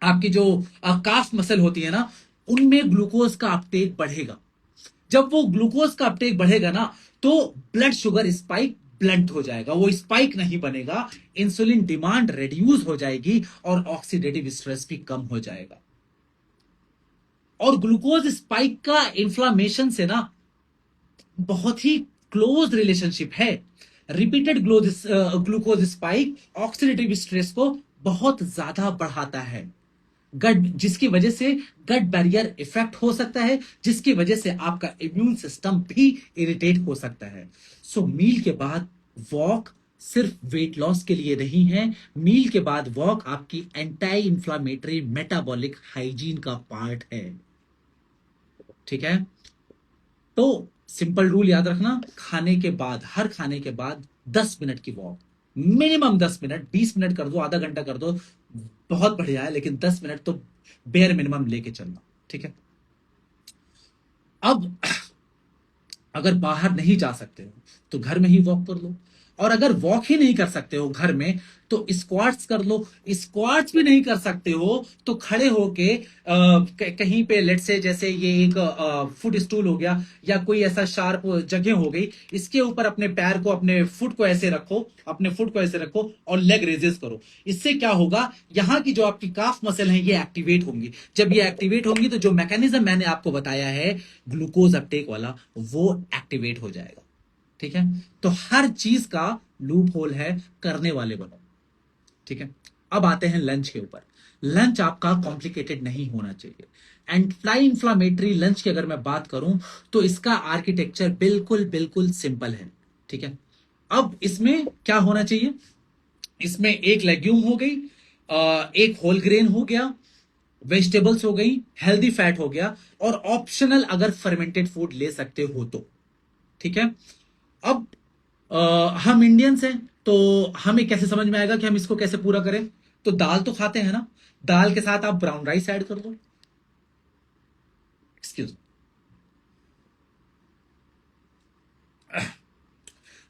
आपकी जो काफ मसल होती है ना, उनमें ग्लूकोज का अपटेक बढ़ेगा। जब वो ग्लूकोज का अपटेक बढ़ेगा ना तो ब्लड शुगर स्पाइक ब्लंट हो जाएगा, वो स्पाइक नहीं बनेगा, इंसुलिन डिमांड रिड्यूस हो जाएगी और ऑक्सीडेटिव स्ट्रेस भी कम हो जाएगा। और ग्लूकोज स्पाइक का इन्फ्लामेशन से ना बहुत ही क्लोज रिलेशनशिप है। Repeated glucose spike oxidative stress को बहुत ज्यादा बढ़ाता है, गट, जिसकी वजह से गट बैरियर इफेक्ट हो सकता है, जिसकी वजह से आपका इम्यून सिस्टम भी इरिटेट हो सकता है। सो मील के बाद वॉक सिर्फ वेट लॉस के लिए नहीं है, मील के बाद वॉक आपकी एंटी इंफ्लामेटरी मेटाबॉलिक हाइजीन का पार्ट है। ठीक है। तो सिंपल रूल याद रखना, खाने के बाद, हर खाने के बाद 10 मिनट की वॉक, मिनिमम 10 मिनट, 20 मिनट कर दो, आधा घंटा कर दो, बहुत बढ़िया है, लेकिन 10 मिनट तो बेयर मिनिमम लेके चलना। ठीक है। अब अगर बाहर नहीं जा सकते हो तो घर में ही वॉक कर लो, और अगर वॉक ही नहीं कर सकते हो घर में तो स्क्वाट्स कर लो। स्क्वाट्स भी नहीं कर सकते हो तो खड़े होके कहीं पे, लेट से जैसे ये एक फुट स्टूल हो गया या कोई ऐसा शार्प जगह हो गई, इसके ऊपर अपने पैर को, अपने फुट को ऐसे रखो, अपने फुट को ऐसे रखो और लेग रेजेस करो। इससे क्या होगा, यहाँ की जो आपकी काफ मसल है ये एक्टिवेट होंगी। जब ये एक्टिवेट होंगी तो जो मैकेनिज्म मैंने आपको बताया है ग्लूकोज अपटेक वाला, वो एक्टिवेट हो जाएगा। ठीक है। तो हर चीज का लूप होल है, करने वाले बनो। ठीक है। अब आते हैं लंच के ऊपर। लंच आपका कॉम्प्लिकेटेड नहीं होना चाहिए। एंटी इंफ्लामेटरी लंच की अगर मैं बात करूं तो इसका आर्किटेक्चर बिल्कुल बिल्कुल सिंपल है। ठीक है। अब इसमें क्या होना चाहिए? इसमें एक लेग्यूम हो गई, एक होल ग्रेन हो गया, वेजिटेबल्स हो गई, हेल्दी फैट हो गया, और ऑप्शनल अगर फर्मेंटेड फूड ले सकते हो तो। ठीक है। अब हम इंडियंस हैं, तो हमें कैसे समझ में आएगा कि हम इसको कैसे पूरा करें? तो दाल तो खाते हैं ना, दाल के साथ आप ब्राउन राइस ऐड कर दो। एक्सक्यूज,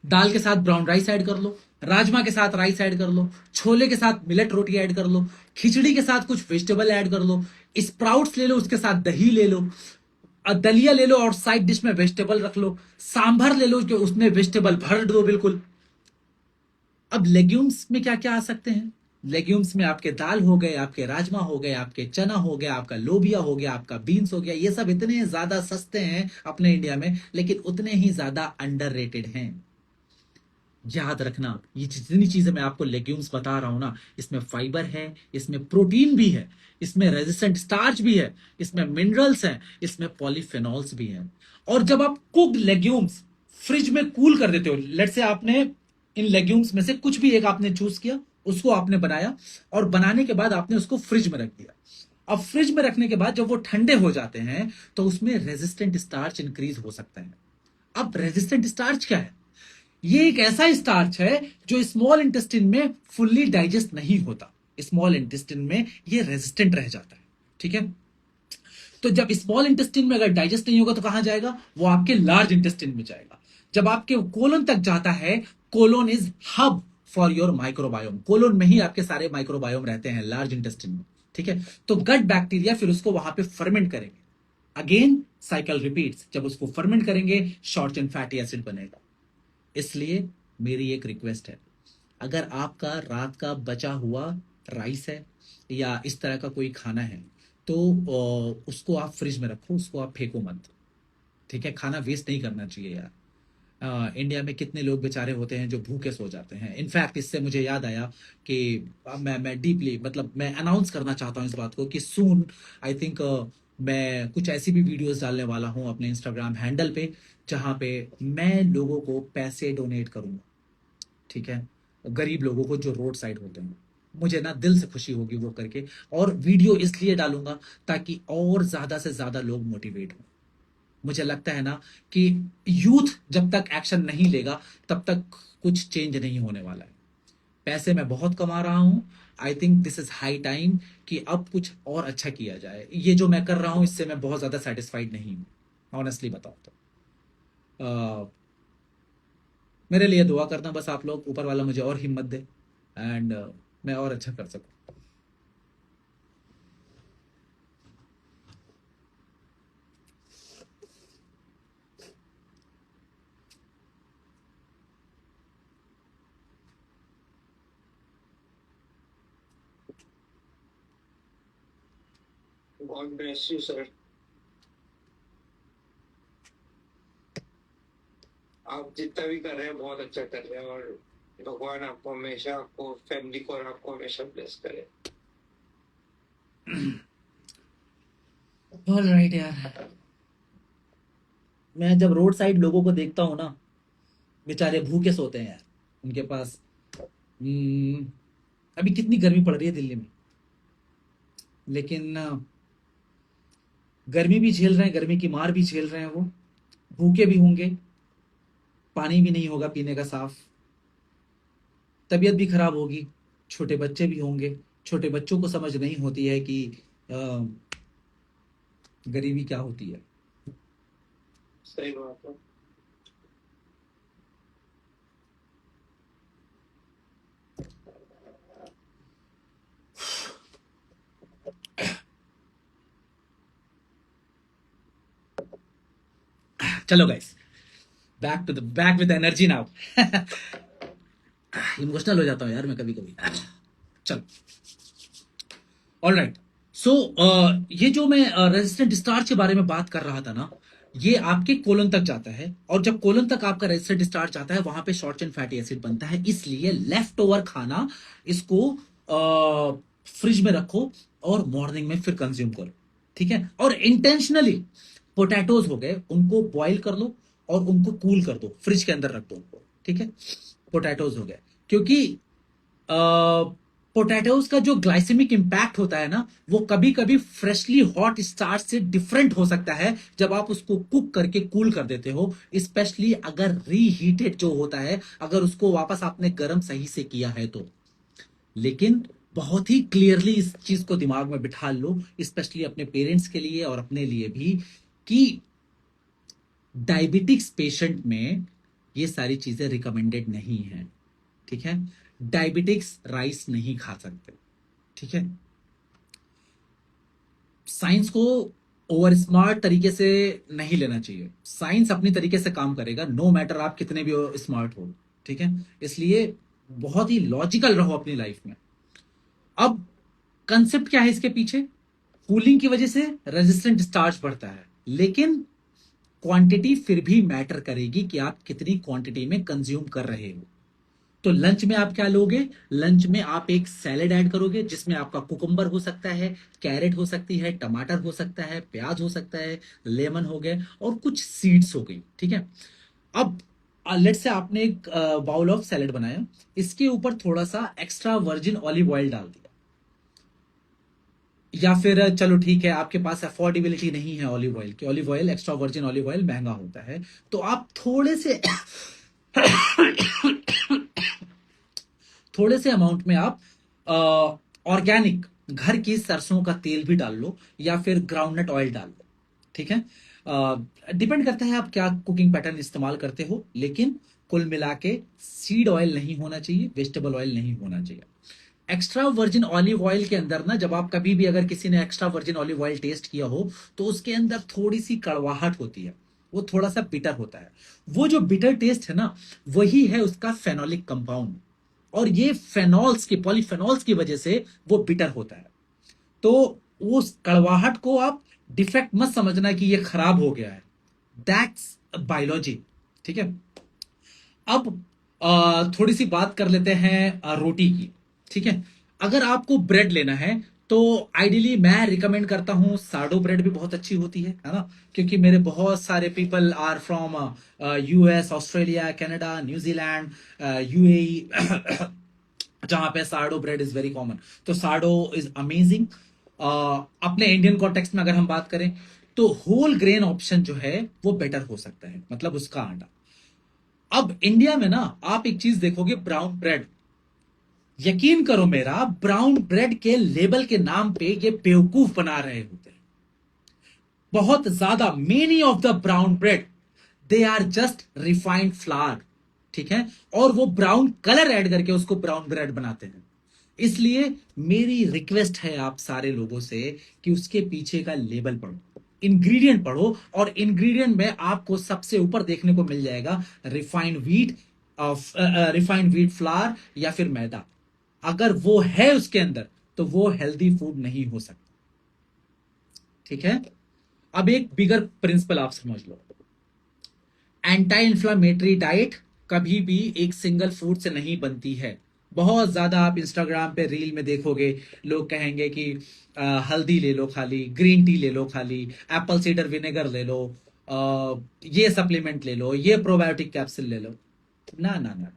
दाल के साथ ब्राउन राइस ऐड कर लो, राजमा के साथ राइस ऐड कर लो, छोले के साथ मिलेट रोटी ऐड कर लो, खिचड़ी के साथ कुछ वेजिटेबल ऐड कर लो, स्प्राउट्स ले लो, उसके साथ दही ले लो, दलिया ले लो और साइड डिश में वेजिटेबल रख लो, सांभर ले लो जो उसमें वेजिटेबल भर दो बिल्कुल। अब लेग्यूम्स में क्या क्या आ सकते हैं? लेग्यूम्स में आपके दाल हो गए, आपके राजमा हो गए, आपके चना हो गया, आपका लोबिया हो गया, आपका बीन्स हो गया। ये सब इतने ज्यादा सस्ते हैं अपने इंडिया में, लेकिन उतने ही ज्यादा अंडररेटेड हैं। याद रखना, ये जितनी चीजें मैं आपको लेग्यूम्स बता रहा हूं ना, इसमें फाइबर है, इसमें प्रोटीन भी है, इसमें रेजिस्टेंट स्टार्च भी है, इसमें मिनरल्स हैं, इसमें पॉलीफेनॉल्स भी हैं। और जब आप कुक्ड लेग्यूम्स फ्रिज में कूल कर देते हो, लेट से आपने इन लेग्यूम्स में से कुछ भी एक आपने चूज किया, उसको आपने बनाया और बनाने के बाद आपने उसको फ्रिज में रख दिया। अब फ्रिज में रखने के बाद जब वो ठंडे हो जाते हैं तो उसमें रेजिस्टेंट स्टार्च इंक्रीज हो सकता है। अब रेजिस्टेंट स्टार्च क्या है? ये एक ऐसा स्टार्च है जो स्मॉल इंटेस्टिन में फुल्ली डाइजेस्ट नहीं होता, स्मॉल इंटेस्टिन में ये रेजिस्टेंट रह जाता है। ठीक है, तो जब स्मॉल इंटेस्टिन में अगर डाइजेस्ट नहीं होगा तो कहां जाएगा? वो आपके लार्ज इंटेस्टिन में जाएगा। जब आपके कोलोन तक जाता है, colon is hub for your microbiome, colon में ही आपके सारे माइक्रोबायोम रहते हैं, लार्ज इंटेस्टिन में। ठीक है, तो गट बैक्टीरिया फिर उसको वहां पे फर्मेंट करेंगे। अगेन साइकिल रिपीट्स, जब उसको फर्मेंट करेंगे शॉर्ट चेन फैटी एसिड बनेगा। इसलिए मेरी एक रिक्वेस्ट है, अगर आपका रात का बचा हुआ राइस है या इस तरह का कोई खाना है तो उसको आप फ्रिज में रखो, उसको आप फेंको मत। ठीक है, खाना वेस्ट नहीं करना चाहिए यार। इंडिया में कितने लोग बेचारे होते हैं जो भूखे सो जाते हैं। इनफैक्ट इससे मुझे याद आया कि मैं डीपली, मतलब मैं अनाउंस करना चाहता हूँ इस बात को कि सून आई थिंक मैं कुछ ऐसी भी वीडियोस डालने वाला हूँ अपने इंस्टाग्राम हैंडल पे, जहां पे मैं लोगों को पैसे डोनेट करूंगा। ठीक है, गरीब लोगों को जो रोड साइड होते हैं, मुझे ना दिल से खुशी होगी वो करके। और वीडियो इसलिए डालूंगा ताकि और ज्यादा से ज्यादा लोग मोटिवेट हों। मुझे लगता है ना कि यूथ जब तक एक्शन नहीं लेगा तब तक कुछ चेंज नहीं होने वाला है। पैसे मैं बहुत कमा रहा हूं, I think this is high time कि अब कुछ और अच्छा किया जाए। ये जो मैं कर रहा हूं इससे मैं बहुत ज्यादा सेटिस्फाइड नहीं हूं, ऑनेस्टली बताओ तो। मेरे लिए दुआ करना बस आप लोग, ऊपर वाला मुझे और हिम्मत दे एंड मैं और अच्छा कर सकूं। God bless you sir. आप जितना भी कर रहे हैं बहुत अच्छा कर रहे हैं, और भगवान आपको हमेशा, आपको फैमिली को और आपको हमेशा ब्लेस करे। ऑलराइट यार, मैं जब रोड साइड लोगों को देखता हूँ ना, बेचारे भूखे सोते हैं यार। उनके पास अभी कितनी गर्मी पड़ रही है दिल्ली में, लेकिन गर्मी भी झेल रहे हैं, गर्मी की मार भी झेल रहे हैं। वो भूखे भी होंगे, पानी भी नहीं होगा पीने का साफ, तबीयत भी खराब होगी, छोटे बच्चे भी होंगे। छोटे बच्चों को समझ नहीं होती है कि अ, गरीबी क्या होती है। सही बात है। चलो guys, back with energy now. Emotional हो जाता हूँ यार मैं कभी कभी। चलो, ऑलराइट। सो ये जो मैं रेजिस्टेंट स्टार्च के बारे में बात कर रहा था ना, ये आपके कोलन तक जाता है, और जब कोलन तक आपका रेजिस्टेंट स्टार्च जाता है वहां पे शॉर्ट चेन फैटी एसिड बनता है। इसलिए लेफ्ट ओवर खाना, इसको फ्रिज में रखो और मॉर्निंग में फिर कंज्यूम करो। ठीक है, और इंटेंशनली पोटैटोज हो गए, उनको बॉईल कर लो और उनको कूल कर दो, फ्रिज के अंदर रख दो उनको। ठीक है, पोटैटोज हो गए, क्योंकि पोटैटोज का जो ग्लाइसेमिक इंपैक्ट होता है ना, वो कभी कभी फ्रेशली हॉट स्टार्च से डिफरेंट हो सकता है जब आप उसको कुक करके कूल कर देते हो, स्पेशली अगर रीहीटेड जो होता है, अगर उसको वापस आपने गर्म सही से किया है तो। लेकिन बहुत ही क्लियरली इस चीज को दिमाग में बिठा लो, स्पेशली अपने पेरेंट्स के लिए और अपने लिए भी, कि डायबिटिक्स पेशेंट में ये सारी चीजें रिकमेंडेड नहीं है। ठीक है, डायबिटिक्स राइस नहीं खा सकते। ठीक है, साइंस को ओवर स्मार्ट तरीके से नहीं लेना चाहिए। साइंस अपनी तरीके से काम करेगा, नो मैटर आप कितने भी स्मार्ट हो। ठीक है, इसलिए बहुत ही लॉजिकल रहो अपनी लाइफ में। अब कंसेप्ट क्या है इसके पीछे? कूलिंग की वजह से रेजिस्टेंट स्टार्च बढ़ता है, लेकिन क्वांटिटी फिर भी मैटर करेगी कि आप कितनी क्वांटिटी में कंज्यूम कर रहे हो। तो लंच में आप क्या लोगे? लंच में आप एक सैलेड ऐड करोगे, जिसमें आपका कुकुम्बर हो सकता है, कैरेट हो सकती है, टमाटर हो सकता है, प्याज हो सकता है, लेमन हो गए और कुछ सीड्स हो गई। ठीक है, अब लेट्स से आपने एक बाउल ऑफ सैलेड बनाया, इसके ऊपर थोड़ा सा एक्स्ट्रा वर्जिन ऑलिव ऑयल डाल दिया, या फिर चलो ठीक है आपके पास अफोर्डेबिलिटी नहीं है ऑलिव ऑयल की, olive oil extra virgin olive oil महंगा होता है, तो आप थोड़े से अमाउंट में आप ऑर्गेनिक घर की सरसों का तेल भी डाल लो, या फिर ग्राउंडनट ऑयल डाल लो। ठीक है, डिपेंड करता है आप क्या कुकिंग पैटर्न इस्तेमाल करते हो, लेकिन कुल मिला के सीड ऑयल नहीं होना चाहिए, वेजिटेबल ऑयल नहीं होना चाहिए। एक्स्ट्रा वर्जिन ऑलिव ऑयल के अंदर ना, जब आप कभी भी अगर किसी ने extra virgin olive oil taste किया हो, तो उसके अंदर थोड़ी सी कड़वाहट होती है, वो थोड़ा सा बिटर होता है। वो जो बिटर टेस्ट है ना, वही है उसका फेनोलिक कंपाउंड, और ये फेनॉल्स की, पॉलीफेनॉल्स की वजह से वो बिटर होता है। तो उस कड़वाहट को आप डिफेक्ट मत समझना कि ये खराब हो गया है, दैट्स बायोलॉजी। ठीक है, अब थोड़ी सी बात कर लेते हैं रोटी की। ठीक है, अगर आपको ब्रेड लेना है तो आइडियली मैं रिकमेंड करता हूं, साडो ब्रेड भी बहुत अच्छी होती है ना, क्योंकि मेरे बहुत सारे people are from US, Australia, Canada, New Zealand, UAE जहां पे sourdough bread is very common. तो साडो इज अमेजिंग। अपने इंडियन कॉन्टेक्स्ट में अगर हम बात करें तो होल ग्रेन ऑप्शन जो है वो बेटर हो सकता है, मतलब उसका आटा। अब इंडिया में ना आप एक चीज देखोगे, ब्राउन ब्रेड, यकीन करो मेरा, ब्राउन ब्रेड के लेबल के नाम पे ये बेवकूफ बना रहे होते हैं बहुत ज्यादा। Many of the brown bread they are just refined flour. ठीक है, और वो ब्राउन कलर ऐड करके उसको ब्राउन ब्रेड बनाते हैं। इसलिए मेरी रिक्वेस्ट है आप सारे लोगों से कि उसके पीछे का लेबल पढ़ो, इंग्रेडिएंट पढ़ो, और इंग्रेडिएंट में आपको सबसे ऊपर देखने को मिल जाएगा refined wheat, refined wheat flour या फिर मैदा। अगर वो है उसके अंदर तो वो हेल्दी फूड नहीं हो सकता। ठीक है, अब एक बिगर प्रिंसिपल आप समझ लो, एंटी इंफ्लामेटरी डाइट कभी भी एक सिंगल फूड से नहीं बनती है। बहुत ज्यादा आप इंस्टाग्राम पे रील में देखोगे, लोग कहेंगे कि हल्दी ले लो खाली, ग्रीन टी ले लो खाली, एप्पल सीडर विनेगर ले लो, ये सप्लीमेंट ले लो, ये प्रोबायोटिक कैप्सूल ले लो। ना ना ना,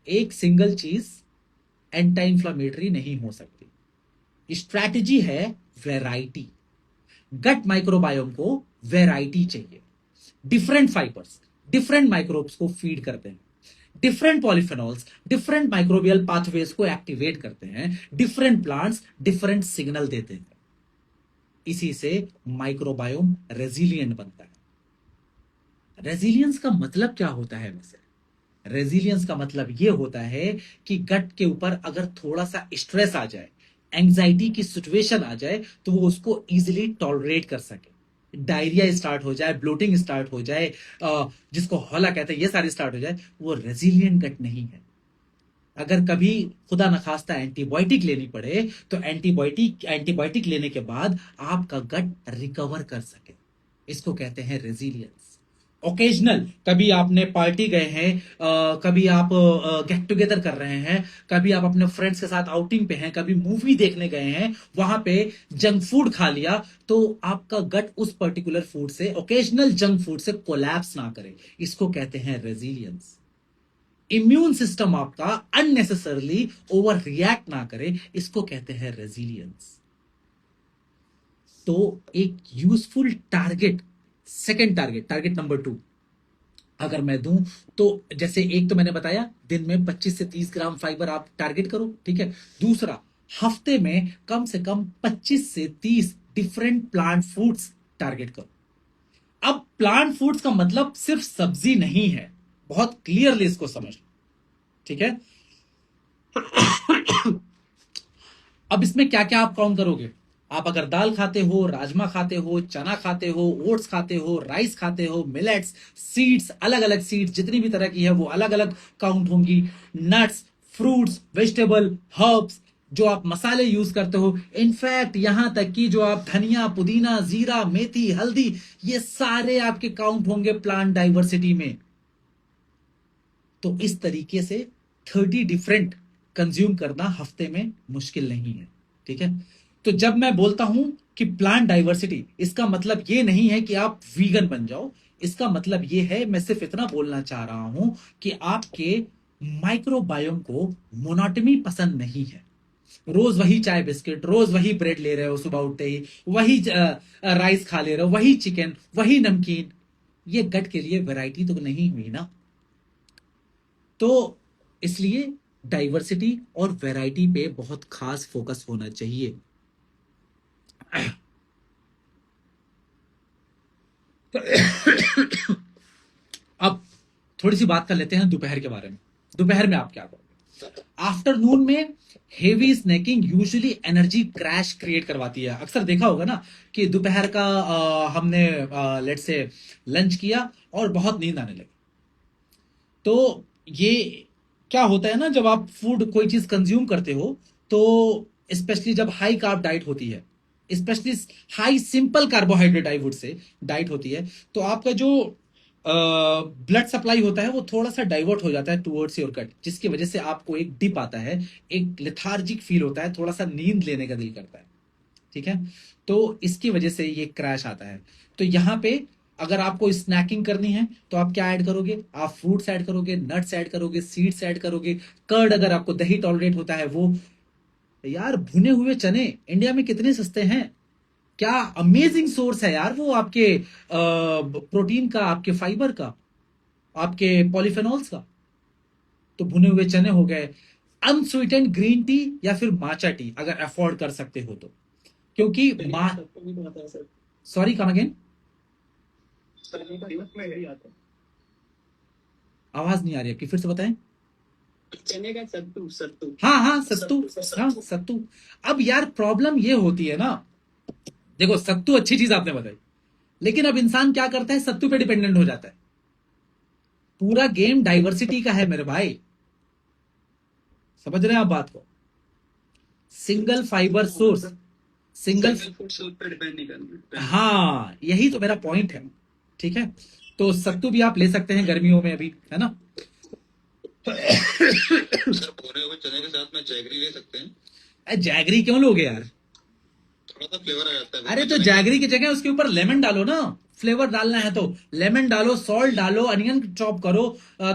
एक सिंगल चीज एंटी इंफ्लामेटरी नहीं हो सकती। स्ट्रैटेजी है वैरायटी। गट माइक्रोबायोम को वैरायटी चाहिए, डिफरेंट फाइबर्स, डिफरेंट माइक्रोब्स को फीड करते हैं, different polyphenols different microbial pathways को एक्टिवेट करते हैं, डिफरेंट प्लांट्स डिफरेंट सिग्नल देते हैं। इसी से माइक्रोबायोम रेजिलियंट बनता है। रेजिलियंस का मतलब क्या होता है वैसे? रेजिलियंस का मतलब यह होता है कि गट के ऊपर अगर थोड़ा सा स्ट्रेस आ जाए, एंजाइटी की सिचुएशन आ जाए, तो वो उसको इजीली टॉलरेट कर सके। डायरिया स्टार्ट हो जाए, ब्लोटिंग स्टार्ट हो जाए, जिसको हौला कहते हैं, ये सारी स्टार्ट हो जाए, वो रेजिलियंट गट नहीं है। अगर कभी खुदा न खास्ता एंटीबायोटिक लेनी पड़े, तो एंटीबायोटिक लेने के बाद आपका गट रिकवर कर सके, इसको कहते हैं रेजिलियंस। ओकेजनल, कभी आपने पार्टी गए हैं, कभी आप गेट टुगेदर कर रहे हैं, कभी आप अपने फ्रेंड्स के साथ आउटिंग पे हैं, कभी मूवी देखने गए हैं, वहां पे जंक फूड खा लिया, तो आपका गट उस पर्टिकुलर फूड से, ओकेजनल जंक फूड से कोलैप्स ना करे, इसको कहते हैं रेजिलियंस। इम्यून सिस्टम आपका अननेसेसरली ओवर रिएक्ट ना करे, इसको कहते हैं रेजिलियंस। तो एक useful target, second target, target number 2 अगर मैं दूं, तो जैसे एक तो मैंने बताया दिन में 25 से 30 ग्राम फाइबर आप टारगेट करो, ठीक है। दूसरा, हफ्ते में कम से कम 25 से 30 डिफरेंट प्लांट फूड्स टारगेट करो। अब प्लांट फूड्स का मतलब सिर्फ सब्जी नहीं है, बहुत क्लियरली इसको समझ लो, ठीक है। अब इसमें क्या क्या आप काउंट करोगे? आप अगर दाल खाते हो, राजमा खाते हो, चना खाते हो, ओट्स खाते हो, राइस खाते हो, मिलेट्स, सीड्स, अलग अलग सीड्स जितनी भी तरह की है वो अलग अलग काउंट होंगी। नट्स, फ्रूट्स, वेजिटेबल, हर्ब्स, जो आप मसाले यूज करते हो, इनफैक्ट यहां तक कि जो आप धनिया, पुदीना, जीरा, मेथी, हल्दी, ये सारे आपके काउंट होंगे प्लांट डाइवर्सिटी में। तो इस तरीके से 30 डिफरेंट कंज्यूम करना हफ्ते में मुश्किल नहीं है, ठीक है। तो जब मैं बोलता हूं कि प्लांट डाइवर्सिटी, इसका मतलब ये नहीं है कि आप वीगन बन जाओ। इसका मतलब ये है, मैं सिर्फ इतना बोलना चाह रहा हूं कि आपके माइक्रोबायोम को मोनोटनी पसंद नहीं है। रोज वही चाय बिस्किट, रोज वही ब्रेड ले रहे हो, सुबह उठते ही वही राइस खा ले रहे हो, वही चिकन, वही नमकीन, ये गट के लिए वैरायटी तो नहीं हुई ना। तो इसलिए डाइवर्सिटी और वैरायटी पे बहुत खास फोकस होना चाहिए। अब थोड़ी सी बात कर लेते हैं दोपहर के बारे में। दोपहर में आप क्या करोगे? आफ्टरनून में heavy snacking usually energy crash create करवाती है। अक्सर देखा होगा ना कि दोपहर का हमने लेट्स से लंच किया और बहुत नींद आने लगी। तो ये क्या होता है ना, जब आप फूड कोई चीज कंज्यूम करते हो, तो स्पेशली जब हाई कार्ब डाइट होती है, specially high simple carbohydrate I would say diet होती है, तो आपका जो ब्लड सप्लाई होता है वो थोड़ा सा डाइवर्ट हो जाता है टुवर्ड्स योर गट, जिसकी वजह से आपको एक डिप आता है, एक लेथार्जिक फील होता है, थोड़ा सा नींद लेने का दिल करता है, ठीक है। तो इसकी वजह से ये क्रैश आता है। तो यहां पे अगर आपको स्नैकिंग करनी है तो आप क्या ऐड करोगे? आप फ्रूट्स ऐड करोगे, नट्स ऐड करोगे, सीड्स ऐड करोगे, कर्ड, अगर आपको दही टॉलरेट होता है वो। यार भुने हुए चने इंडिया में कितने सस्ते हैं, क्या अमेजिंग सोर्स है यार वो आपके प्रोटीन का, आपके फाइबर का, आपके पॉलीफेनॉल्स का। तो भुने हुए चने हो गए, अनस्वीटेंड ग्रीन टी या फिर माचा टी अगर अफोर्ड कर सकते हो तो, क्योंकि सॉरी कम अगेन, आवाज नहीं आ रही आपकी, फिर से बताएं। चने का सत्तू, सत्तू। हाँ हाँ सत्तू, हाँ सत्तू। अब यार प्रॉब्लम ये होती है ना, देखो सत्तू अच्छी चीज आपने बताई, लेकिन अब इंसान क्या करता है, सत्तू पे डिपेंडेंट हो जाता है। पूरा गेम डाइवर्सिटी का है मेरे भाई, समझ रहे हैं आप बात को? Single fibre source, single food source पे डिपेंड नहीं करना। हाँ यही तो मेरा पॉइंट है, ठीक है। तो सत्तू भी आप ले सकते हैं गर्मियों में अभी, है ना। सर भुने हुए चने के साथ में जैगरी ले सकते हैं। जैगरी क्यों लोगे यार? थोड़ा सा फ्लेवर आ जाता है। अरे तो जैगरी की जगह उसके ऊपर लेमन डालो ना, फ्लेवर डालना है तो लेमन डालो, सॉल्ट डालो, अनियन चॉप करो,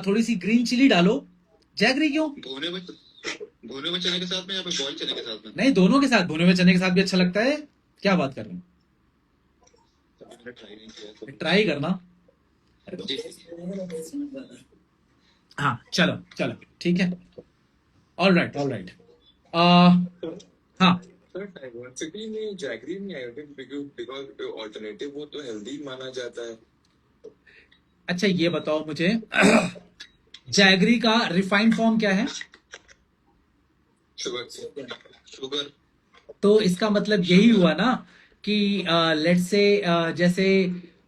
थोड़ी सी ग्रीन चिली डालो। जैगरी क्यों? भुने हुए चने के साथ में या फिर बॉइल्ड चने के साथ में? नहीं, दोनों के साथ, भुने हुए चने के साथ भी अच्छा लगता है। क्या बात कर रहे हैं, मैंने ट्राई नहीं किया है। ट्राई करना। हाँ चलो चलो ठीक है, ऑल राइट ऑल राइट। हाँ सर डाइवर्सिटी में जैगरी नहीं आयोडीन बिकॉज ऑल्टरनेटिव वो तो हेल्दी माना जाता है। अच्छा ये बताओ मुझे, जैगरी का रिफाइंड फॉर्म क्या है? शुगर। तो इसका मतलब यही हुआ ना कि लेट्स से जैसे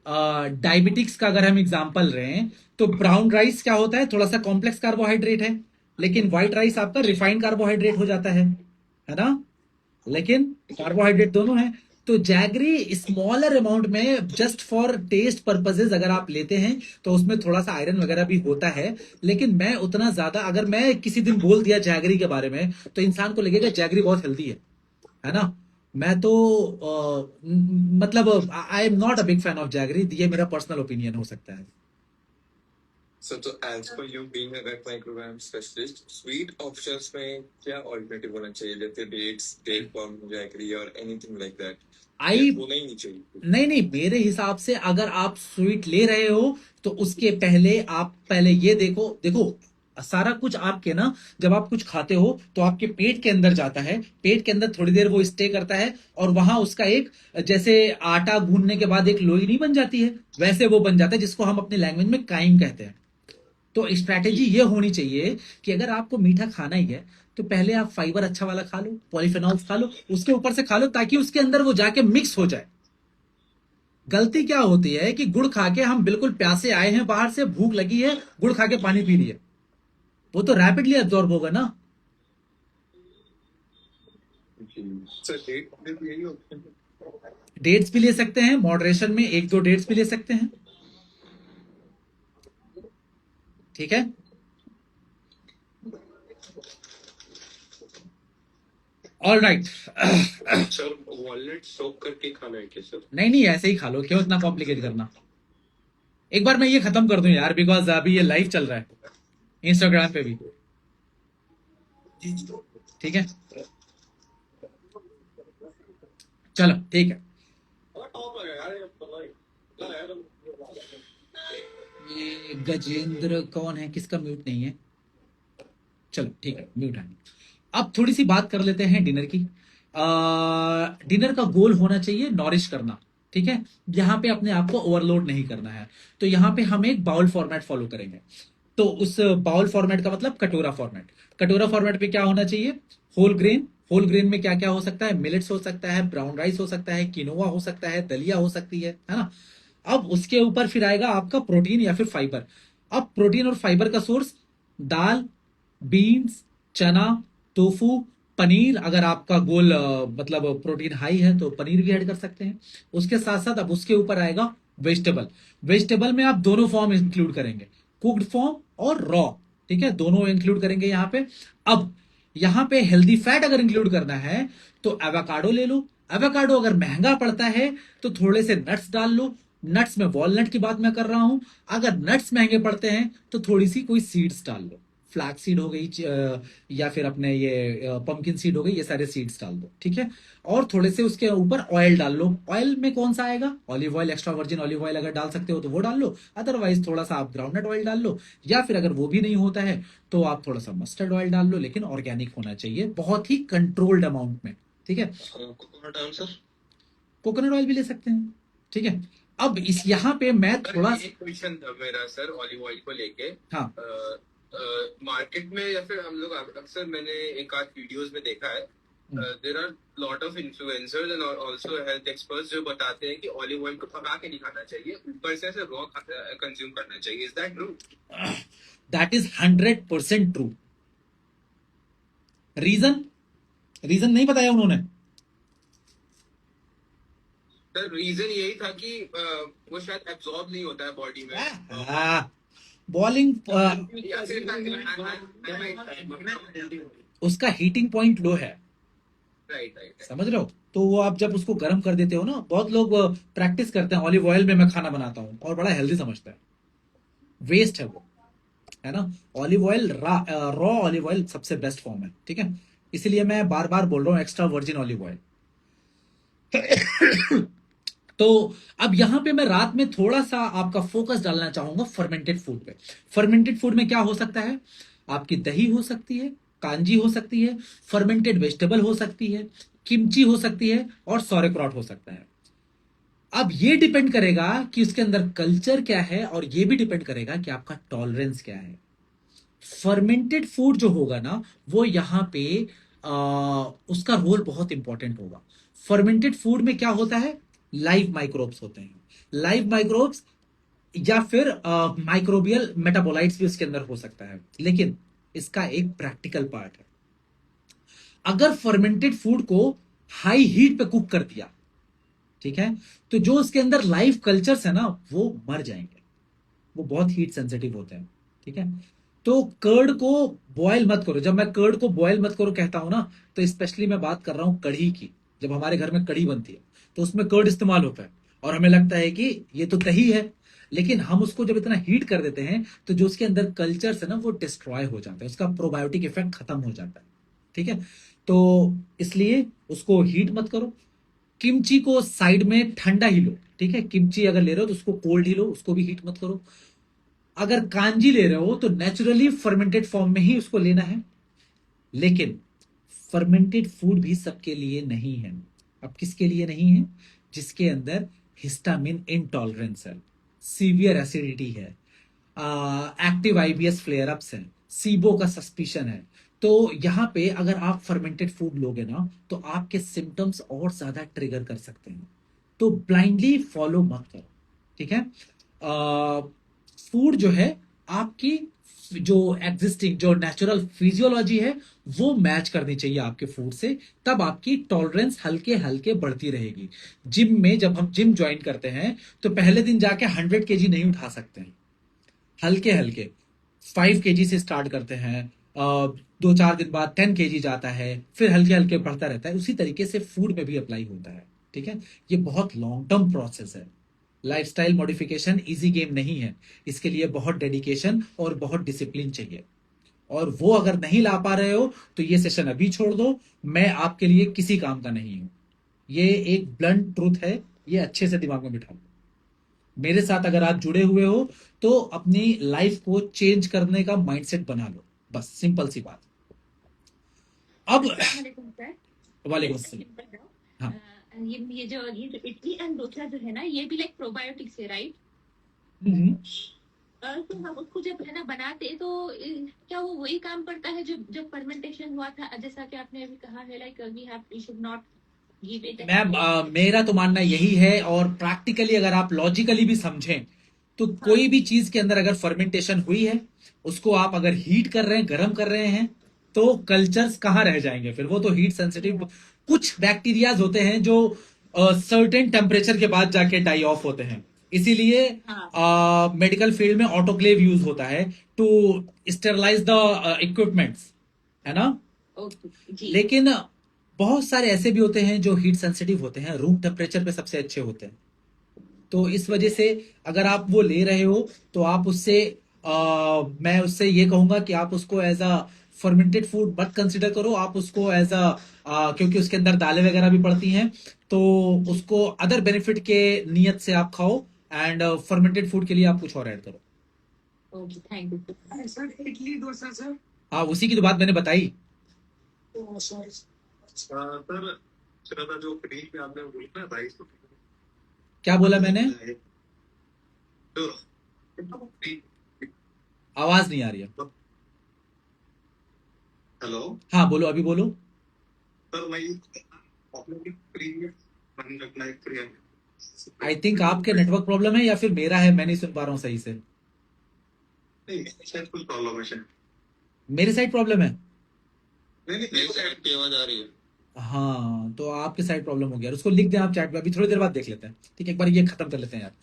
डायबिटिक्स का अगर हम एग्जांपल लें, तो ब्राउन राइस क्या होता है, थोड़ा सा कॉम्प्लेक्स कार्बोहाइड्रेट है, लेकिन व्हाइट राइस आपका रिफाइंड कार्बोहाइड्रेट हो जाता है ना, लेकिन कार्बोहाइड्रेट दोनों है। तो जैगरी स्मॉलर अमाउंट में जस्ट फॉर टेस्ट पर्पजेज अगर आप लेते हैं तो उसमें थोड़ा सा आयरन वगैरह भी होता है, लेकिन मैं उतना ज्यादा, अगर मैं किसी दिन बोल दिया जैगरी के बारे में तो इंसान को लगेगा जैगरी बहुत हेल्दी है ना। मैं तो मतलब आई am not a big fan of jaggery, ये मेरा पर्सनल ओपिनियन हो सकता है। सर तो एज पर you being a weight microgram specialist, sweet options में क्या ऑल्टरनेटिव होना चाहिए, जैसे डेट्स, डेट पम, जैगरी और एनीथिंग लाइक दैट, या आई होना ही नहीं चाहिए? नहीं नहीं, मेरे हिसाब से अगर आप स्वीट ले रहे हो तो उसके पहले आप पहले ये देखो देखो, सारा कुछ आपके ना, जब आप कुछ खाते हो तो आपके पेट के अंदर जाता है, पेट के अंदर थोड़ी देर वो स्टे करता है, और वहां उसका एक, जैसे आटा गूंदने के बाद एक लोई नहीं बन जाती है, वैसे वो बन जाता है, जिसको हम अपनी लैंग्वेज में काइम कहते हैं। तो स्ट्रैटेजी ये होनी चाहिए कि अगर आपको मीठा खाना ही है तो पहले आप फाइबर अच्छा वाला खा लो, पॉलीफेनॉल्स खा लो, उसके ऊपर से खा लो, ताकि उसके अंदर वो जाके मिक्स हो जाए। गलती क्या होती है कि गुड़ खा के हम बिल्कुल प्यासे आए हैं, बाहर से भूख लगी है, गुड़ खा के पानी पी लिया, वो तो रैपिडली एब्जॉर्ब होगा ना। सर डेट में भी यही ऑप्शन है? डेट्स भी ले सकते हैं मॉडरेशन में, एक दो डेट्स भी ले सकते हैं, ठीक है। All right. सर वॉलनट सोक करके खाना है क्या सर? नहीं नहीं, ऐसे ही खा लो, क्यों इतना कॉम्प्लिकेट करना। एक बार मैं ये खत्म कर दूं यार, बिकॉज अभी ये लाइव चल रहा है इंस्टाग्राम पे भी, ठीक है। चलो ठीक है। ये गजेंद्र कौन है, किसका म्यूट नहीं है? चलो ठीक है, म्यूट है। अब थोड़ी सी बात कर लेते हैं डिनर की। डिनर का गोल होना चाहिए नॉरिश करना, ठीक है। यहाँ पे अपने आप को ओवरलोड नहीं करना है, तो यहाँ पे हम एक बाउल फॉर्मेट फॉलो करेंगे। तो उस बाउल फॉर्मेट का मतलब कटोरा फॉर्मेट। कटोरा फॉर्मेट पे क्या होना चाहिए? Whole grain. होल ग्रेन में क्या क्या हो सकता है? मिलेट्स हो सकता है, ब्राउन राइस हो सकता है, किनोवा हो सकता है, दलिया हो सकती है ना। अब उसके ऊपर फिर आएगा आपका प्रोटीन या फिर फाइबर। अब प्रोटीन और फाइबर का सोर्स दाल, बीन्स, चना, टोफू, पनीर, अगर आपका गोल मतलब प्रोटीन हाई है तो पनीर भी ऐड कर सकते हैं। उसके साथ साथ अब उसके ऊपर आएगा वेजिटेबल। वेजिटेबल में आप दोनों फॉर्म इंक्लूड करेंगे, कुक्ड फॉर्म और रॉ, ठीक है, दोनों इंक्लूड करेंगे यहाँ पे। अब यहाँ पे हेल्दी फैट अगर इंक्लूड करना है तो एवोकाडो ले लो। एवोकाडो अगर महंगा पड़ता है तो थोड़े से नट्स डाल लो। नट्स में वॉलनट की बात मैं कर रहा हूं। अगर नट्स महंगे पड़ते हैं तो थोड़ी सी कोई सीड्स डाल लो, फ्लैक्स सीड हो गई, या फिर अपने ये पंपकिन सीड हो गई, ये सारे सीड्स डाल दो, ठीक है। और थोड़े से उसके ऊपर ऑयल डाल लो। ऑयल में कौन सा आएगा? Olive oil, extra virgin olive oil अगर डाल सकते हो तो वो डाल लो, अदरवाइज थोड़ा सा आप ग्राउंडनट ऑयल डाल लो, या फिर अगर वो भी नहीं होता है तो आप थोड़ा सा मस्टर्ड ऑयल डाल लो, लेकिन ऑर्गेनिक होना चाहिए, बहुत ही कंट्रोल्ड अमाउंट में, ठीक है। Coconut oil sir? Coconut oil भी ले सकते हैं, ठीक है। अब इस यहाँ पे मैं थोड़ा एक क्वेश्चन था मेरा सर ऑलिव ऑयल को लेके। हाँ मार्केट में या फिर हम लोग अक्सर मैंने एक आध वीडियोस में देखा है, there are lot of influencers and also health experts जो बताते हैं कि ऑलिव ऑयल को पका के नहीं खाना चाहिए, ऊपर से ऐसे रॉ कंज्यूम करना चाहिए। Is that true? That is 100% true. Reason नहीं बताया उन्होंने। सर रीजन यही था कि वो शायद एब्जॉर्ब नहीं होता है बॉडी में। बॉलिंग या फिर उसका हीटिंग पॉइंट लो है, राइट। समझ रहे हो। तो वो आप जब उसको गर्म कर देते हो ना, बहुत लोग प्रैक्टिस करते हैं ऑलिव ऑयल में मैं खाना बनाता हूँ और बड़ा हेल्दी समझता है, वेस्ट है वो, है ना। Olive oil, raw olive oil सबसे बेस्ट फॉर्म है, ठीक है। इसलिए मैं बार बार बोल रहा हूँ एक्स्ट्रा वर्जिन ऑलिव ऑयल। तो अब यहां पे मैं रात में थोड़ा सा आपका फोकस डालना चाहूंगा फर्मेंटेड फूड पे। फर्मेंटेड फूड में क्या हो सकता है? आपकी दही हो सकती है, कांजी हो सकती है, फर्मेंटेड वेजिटेबल हो सकती है, किमची हो सकती है, और सॉरेक्रॉट हो सकता है। अब ये डिपेंड करेगा कि उसके अंदर कल्चर क्या है, और ये भी डिपेंड करेगा कि आपका टॉलरेंस क्या है। फर्मेंटेड फूड जो होगा ना, वो यहां पे उसका रोल बहुत इंपॉर्टेंट होगा। फर्मेंटेड फूड में क्या होता है? लाइव माइक्रोब्स होते हैं, लाइव माइक्रोब्स, या फिर माइक्रोबियल मेटाबोलाइट्स भी उसके अंदर हो सकता है। लेकिन इसका एक प्रैक्टिकल पार्ट है, अगर फर्मेंटेड फूड को हाई हीट पे कुक कर दिया, ठीक है, तो जो उसके अंदर लाइव कल्चर्स है ना, वो मर जाएंगे, वो बहुत हीट सेंसिटिव होते हैं, ठीक है। तो कर्ड को बॉयल मत करो। जब मैं कर्ड को बॉयल मत करो कहता हूं ना, तो स्पेशली मैं बात कर रहा हूं कढ़ी की। जब हमारे घर में कढ़ी बनती है तो उसमें कर्ड इस्तेमाल होता है, और हमें लगता है कि ये तो दही है, लेकिन हम उसको जब इतना हीट कर देते हैं तो जो उसके अंदर कल्चर्स है ना वो डिस्ट्रॉय हो जाता है, उसका प्रोबायोटिक इफेक्ट खत्म हो जाता है। ठीक है, तो इसलिए उसको हीट मत करो। किमची को साइड में ठंडा ही लो। ठीक है, किमची अगर ले रहे हो तो उसको कोल्ड ही लो, उसको भी हीट मत करो। अगर कांजी ले रहे हो तो नेचुरली फर्मेंटेड फॉर्म में ही उसको लेना है। लेकिन फर्मेंटेड फूड भी सबके लिए नहीं है। अब किसके लिए नहीं है? जिसके अंदर हिस्टामिन इंटॉलरेंस है, सीवियर एसिडिटी है, एक्टिव आईबीएस फ्लेयर अप्स है, सीबो का सस्पिशन है। तो यहां पे अगर आप फर्मेंटेड फूड लोगे ना तो आपके सिम्टम्स और ज्यादा ट्रिगर कर सकते हैं। तो ब्लाइंडली फॉलो मत करो। ठीक है, फूड जो है आपकी जो एग्जिस्टिंग जो नेचुरल फिजियोलॉजी है वो मैच करनी चाहिए आपके फूड से, तब आपकी टॉलरेंस हल्के हल्के बढ़ती रहेगी। जिम में जब हम जिम ज्वाइन करते हैं तो पहले दिन जाके 100 केजी नहीं उठा सकते हैं, हल्के हल्के 5 केजी से स्टार्ट करते हैं, 2-4 दिन बाद 10 केजी जाता है, फिर हल्के हल्के बढ़ता रहता है। उसी तरीके से फूड में भी अप्लाई होता है। ठीक है, ये बहुत लॉन्ग टर्म प्रोसेस है। लाइफस्टाइल मॉडिफिकेशन इजी गेम नहीं है, इसके लिए बहुत डेडिकेशन और बहुत डिसिप्लिन चाहिए। और वो अगर नहीं ला पा रहे हो तो ये सेशन अभी छोड़ दो, मैं आपके लिए किसी काम का नहीं हूं। ये एक ब्लंट ट्रूथ है, ये अच्छे से दिमाग में बिठा लो। मेरे साथ अगर आप जुड़े हुए हो तो अपनी लाइफ को चेंज करने का माइंडसेट बना लो, बस सिंपल सी बात। अब वालेकुम सर। वालेकुम अस्सलाम। हाँ। ये जो ये इडली एंड डोसा जो है ना ये भी लाइक प्रोबायोटिक्स है, राइट? हम्म। तो हम उसको जब है ना बनाते तो क्या वो वही काम करता है जो जब फर्मेंटेशन हुआ था, जैसा कि आपने अभी कहा है like we should not give it. Ma'am मेरा तो मानना यही है, और प्रैक्टिकली अगर आप लॉजिकली भी समझें तो कोई भी चीज के अंदर अगर फर्मेंटेशन हुई है, उसको आप अगर हीट कर रहे हैं, गर्म कर रहे हैं, तो कल्चर्स कहाँ रह जाएंगे फिर? वो तो हीट सेंसिटिव कुछ बैक्टीरियाज होते हैं जो सर्टेन टेम्परेचर के बाद जाके डाई ऑफ होते हैं। इसीलिए मेडिकल फील्ड में ऑटोक्लेव यूज होता है टू स्टेरलाइज द इक्विपमेंट्स, है ना? जी। लेकिन बहुत सारे ऐसे भी होते हैं जो हीट सेंसिटिव होते हैं, रूम टेम्परेचर पे सबसे अच्छे होते हैं। तो इस वजह से अगर आप वो ले रहे हो तो आप उससे मैं उससे ये कहूंगा कि आप उसको एज अ फर्मेंटेड फूड मत कंसिडर करो। आप उसको एज अ क्योंकि उसके अंदर दालें वगैरह भी पड़ती हैं, तो उसको अदर बेनिफिट के नियत से आप खाओ, एंड फर्मेंटेड फूड के लिए आप कुछ और ऐड करो। Okay, thank you sir idli dosa sir. हाँ, उसी की तो बात मैंने बताई। सॉरी। सर श्रद्धा जो क्रीम में आपने बोला ना राइस, क्या बोला मैंने? तो आवाज नहीं आ रही है। हेलो हाँ बोलो, अभी बोलो। सर वही आपने क्रीम में मन रखना है क्रीम। आई थिंक आपके नेटवर्क प्रॉब्लम है या फिर मेरा है, मैं नहीं सुन पा रहा हूँ सही से। नहीं शायद कुछ प्रॉब्लम है शायद। मेरे साइड प्रॉब्लम है? नहीं मेरी साइड की आवाज आ रही है। हाँ, तो आपके साइड प्रॉब्लम हो गया। उसको लिख दें आप चैट में, अभी थोड़ी देर बाद देख लेते हैं। ठीक है, एक बार ये खत्म कर लेते हैं यार।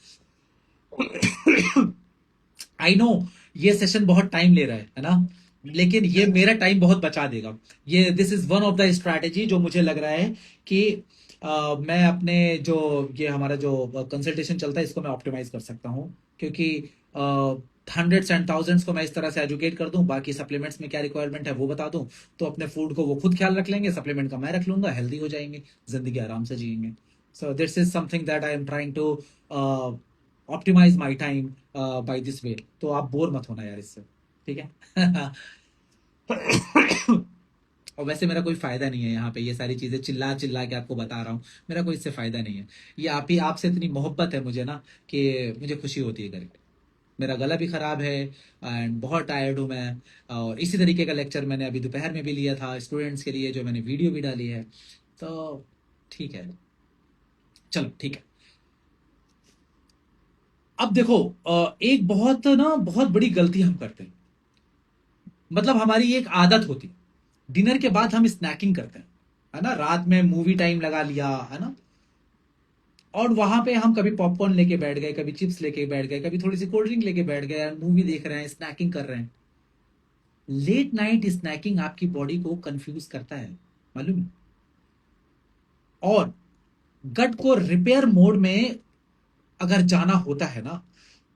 आई नो ये सेशन बहुत टाइम ले रहा है ना, लेकिन ये मेरा टाइम बहुत बचा देगा। ये this is one of the strategy जो मुझे लग रहा है कि मैं अपने जो ये हमारा जो कंसल्टेशन चलता है इसको मैं ऑप्टिमाइज कर सकता हूँ, क्योंकि हंड्रेड्स एंड थाउजेंड्स को मैं इस तरह से एजुकेट कर दूं, बाकी सप्लीमेंट्स में क्या रिक्वायरमेंट है वो बता दूं, तो अपने फूड को वो खुद ख्याल रख लेंगे, सप्लीमेंट का मैं रख लूंगा, हेल्दी हो जाएंगे, जिंदगी आराम से जिएंगे। So this is something that I am trying to optimize my time by this way. तो आप बोर मत होना यार इससे, ठीक है? और वैसे मेरा कोई फायदा नहीं है यहाँ पे, ये सारी चीजें चिल्ला चिल्ला के आपको बता रहा हूँ, मेरा कोई इससे फायदा नहीं है। ये आप ही आपसे इतनी मोहब्बत है मुझे ना कि मुझे खुशी होती है करके। मेरा गला भी खराब है एंड बहुत टायर्ड हूँ मैं, और इसी तरीके का लेक्चर मैंने अभी दोपहर में भी लिया था स्टूडेंट्स के लिए, जो मैंने वीडियो भी डाली है। तो ठीक है, चलो ठीक है। अब देखो एक बहुत बड़ी गलती हम करते हैं, मतलब हमारी एक आदत होती है, डिनर के बाद हम स्नैकिंग करते हैं, है ना? रात में मूवी टाइम लगा लिया, है ना? और वहां पे हम कभी पॉपकॉर्न लेके बैठ गए, कभी चिप्स लेके बैठ गए, कभी थोड़ी सी कोल्ड ड्रिंक लेके बैठ गए, मूवी देख रहे हैं, स्नैकिंग कर रहे हैं। लेट नाइट स्नैकिंग आपकी बॉडी को कंफ्यूज करता है, मालूम है? और गट को रिपेयर मोड में अगर जाना होता है ना,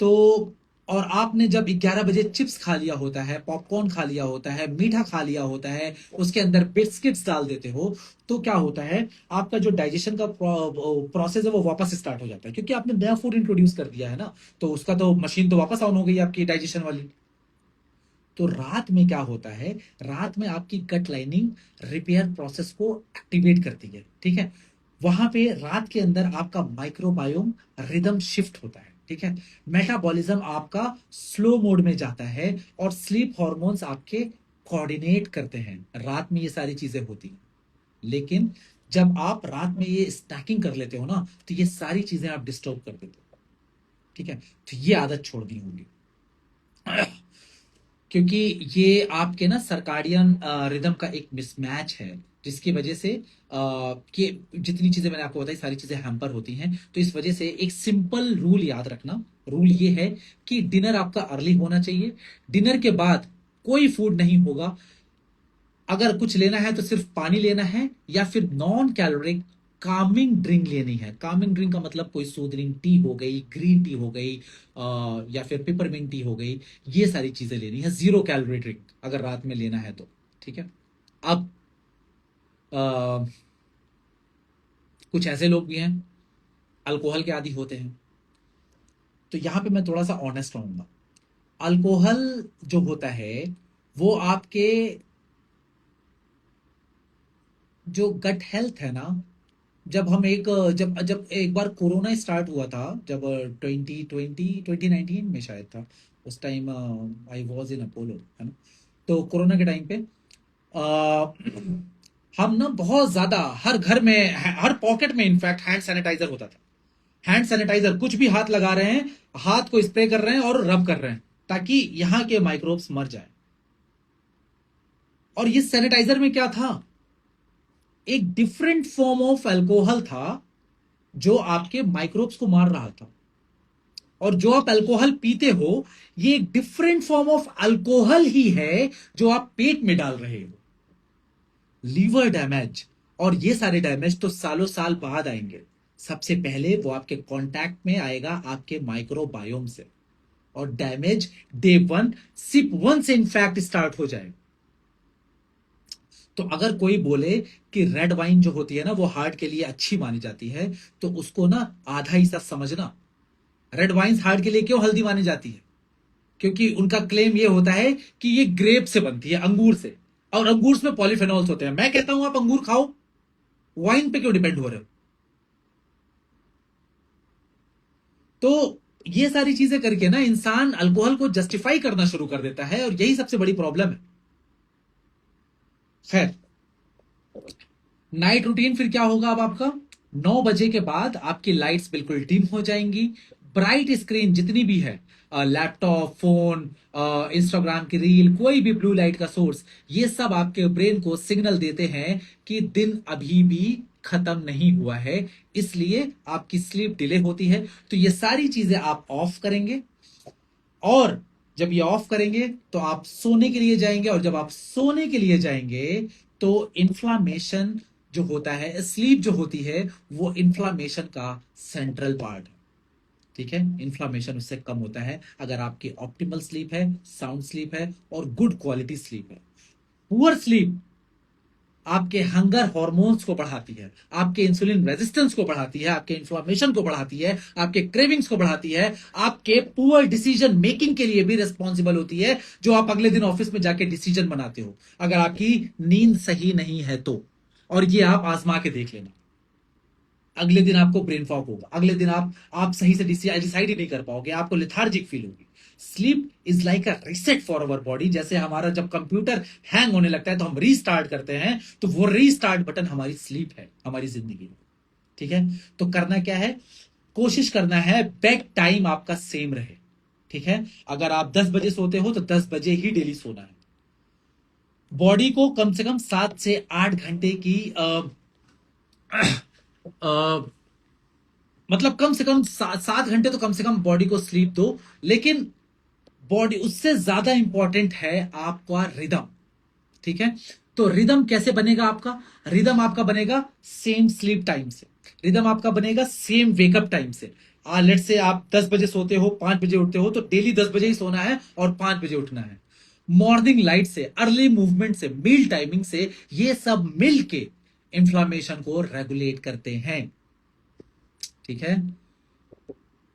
तो और आपने जब 11 बजे चिप्स खा लिया होता है, पॉपकॉर्न खा लिया होता है, मीठा खा लिया होता है, उसके अंदर बिस्किट्स डाल देते हो, तो क्या होता है, आपका जो डाइजेशन का प्रोसेस है वो वापस स्टार्ट हो जाता है, क्योंकि आपने नया फूड इंट्रोड्यूस कर दिया है ना, तो उसका तो मशीन तो वापस ऑन हो गई आपकी डाइजेशन वाली। तो रात में क्या होता है, रात में आपकी गट लाइनिंग रिपेयर प्रोसेस को एक्टिवेट करती है, ठीक है। वहां पे रात के अंदर आपका माइक्रोबायोम रिदम शिफ्ट होता है, ठीक है। मेटाबॉलिज्म आपका स्लो मोड में जाता है और स्लीप हॉर्मोन्स आपके कोऑर्डिनेट करते हैं। रात में ये सारी चीजें होती हैं, लेकिन जब आप रात में ये स्नैकिंग कर लेते हो ना, तो ये सारी चीजें आप डिस्टर्ब कर देते हो, ठीक है। तो ये आदत छोड़नी होगी, क्योंकि ये आपके ना सर्काडियन रिदम का एक मिसमैच है, जिसकी वजह से कि जितनी चीजें मैंने आपको बताई सारी चीजें हैम्पर होती हैं। तो इस वजह से एक सिंपल रूल याद रखना, रूल ये है कि डिनर आपका अर्ली होना चाहिए, डिनर के बाद कोई फूड नहीं होगा, अगर कुछ लेना है तो सिर्फ पानी लेना है या फिर नॉन कैलोरिक कामिंग ड्रिंक लेनी है। कामिंग ड्रिंक का मतलब कोई सूदनिंग टी हो गई, ग्रीन टी हो गई, या फिर पेपरमिंट टी हो गई, ये सारी चीजें लेनी है, 0 कैलोरी ड्रिंक अगर रात में लेना है तो, ठीक है। अब कुछ ऐसे लोग भी हैं अल्कोहल के आदी होते हैं, तो यहां पे मैं थोड़ा सा ऑनेस्ट रहूंगा। अल्कोहल जो होता है वो आपके जो गट हेल्थ है ना, जब हम जब जब एक बार कोरोना स्टार्ट हुआ था, जब 2019 में शायद था, उस time I was in Apollo, है ना। तो कोरोना के टाइम पे हम ना बहुत ज्यादा हर घर में, हर पॉकेट में इनफैक्ट हैंड सैनिटाइजर होता था। हैंड सैनिटाइजर, कुछ भी हाथ लगा रहे हैं, हाथ को स्प्रे कर रहे हैं और रब कर रहे हैं, ताकि यहां के माइक्रोब्स मर जाए। और ये सैनिटाइजर में क्या था, एक डिफरेंट फॉर्म ऑफ अल्कोहल था जो आपके माइक्रोब्स को मार रहा था। और जो आप अल्कोहल पीते हो, ये एक डिफरेंट फॉर्म ऑफ अल्कोहल ही है जो आप पेट में डाल रहे हो। लीवर डैमेज और ये सारे डैमेज तो सालों साल बाद आएंगे, सबसे पहले वो आपके कांटेक्ट में आएगा आपके माइक्रोबायोम से, और डैमेज डे 1 सिप 1 से इनफैक्ट स्टार्ट हो जाए। तो अगर कोई बोले कि रेड वाइन जो होती है ना वो हार्ट के लिए अच्छी मानी जाती है, तो उसको ना आधा ही सा समझना। रेड वाइन हार्ट के लिए क्यों हेल्दी मानी जाती है, क्योंकि उनका क्लेम ये होता है कि ये ग्रेप से बनती है, अंगूर से, और अंगूर में पॉलीफेनॉल्स होते हैं। मैं कहता हूं आप अंगूर खाओ, वाइन पे क्यों डिपेंड हो रहे हो। तो ये सारी चीजें करके ना इंसान अल्कोहल को जस्टिफाई करना शुरू कर देता है, और यही सबसे बड़ी प्रॉब्लम है। खैर, नाइट रूटीन फिर क्या होगा अब आपका, 9 बजे के बाद आपकी लाइट्स बिल्कुल डिम हो जाएंगी। ब्राइट स्क्रीन जितनी भी है, लैपटॉप, फोन, इंस्टाग्राम की रील, कोई भी ब्लू लाइट का सोर्स, ये सब आपके ब्रेन को सिग्नल देते हैं कि दिन अभी भी खत्म नहीं हुआ है, इसलिए आपकी स्लीप डिले होती है। तो ये सारी चीजें आप ऑफ करेंगे, और जब ये ऑफ करेंगे तो आप सोने के लिए जाएंगे, और जब आप सोने के लिए जाएंगे तो इन्फ्लामेशन जो होता है, स्लीप जो होती है, वो इन्फ्लामेशन का सेंट्रल पार्ट है, ठीक है। इन्फ्लामेशन उससे कम होता है अगर आपकी ऑप्टिमल स्लीप है, साउंड स्लीप है और गुड क्वालिटी स्लीप है। पुअर स्लीप आपके हंगर हॉर्मोन्स को बढ़ाती है, आपके इंसुलिन रेजिस्टेंस को बढ़ाती है, आपके इन्फ्लामेशन को बढ़ाती है, आपके क्रेविंग्स को बढ़ाती है, आपके पुअर डिसीजन मेकिंग के लिए भी रिस्पॉन्सिबल होती है, जो आप अगले दिन ऑफिस में जाके डिसीजन बनाते हो, अगर आपकी नींद सही नहीं है तो। और ये आप आजमा के देख लेना, अगले दिन आपको ब्रेन फॉग होगा, अगले दिन आप सही से डिसाइड ही नहीं कर पाओगे, आपको लेथार्जिक फील होगी। Sleep is like a reset for our body. जैसे हमारा जब कंप्यूटर हैंग होने लगता है तो हम रीस्टार्ट करते हैं, तो वो रीस्टार्ट बटन हमारी स्लीप है, हमारी जिंदगी में, ठीक है। तो करना क्या है, कोशिश करना है बेड टाइम आपका सेम रहे, ठीक है। अगर आप 10 बजे सोते हो तो 10 बजे ही डेली सोना है। बॉडी को कम से कम 7 से 8 घंटे की मतलब कम से कम 7 घंटे तो कम से कम बॉडी को स्लीप दो, लेकिन बॉडी उससे ज्यादा इंपॉर्टेंट है आपका रिदम, ठीक है। तो रिदम कैसे बनेगा आपका, रिदम आपका बनेगा सेम स्लीप टाइम से, रिदम आपका बनेगा सेम वेकअप टाइम से। लेट्स से आप 10 बजे सोते हो, 5 बजे उठते हो, तो डेली 10 बजे ही सोना है और 5 बजे उठना है। मॉर्निंग लाइट से, अर्ली मूवमेंट से, मील टाइमिंग से, ये सब मिलके इंफ्लेमेशन को रेगुलेट करते हैं। ठीक है।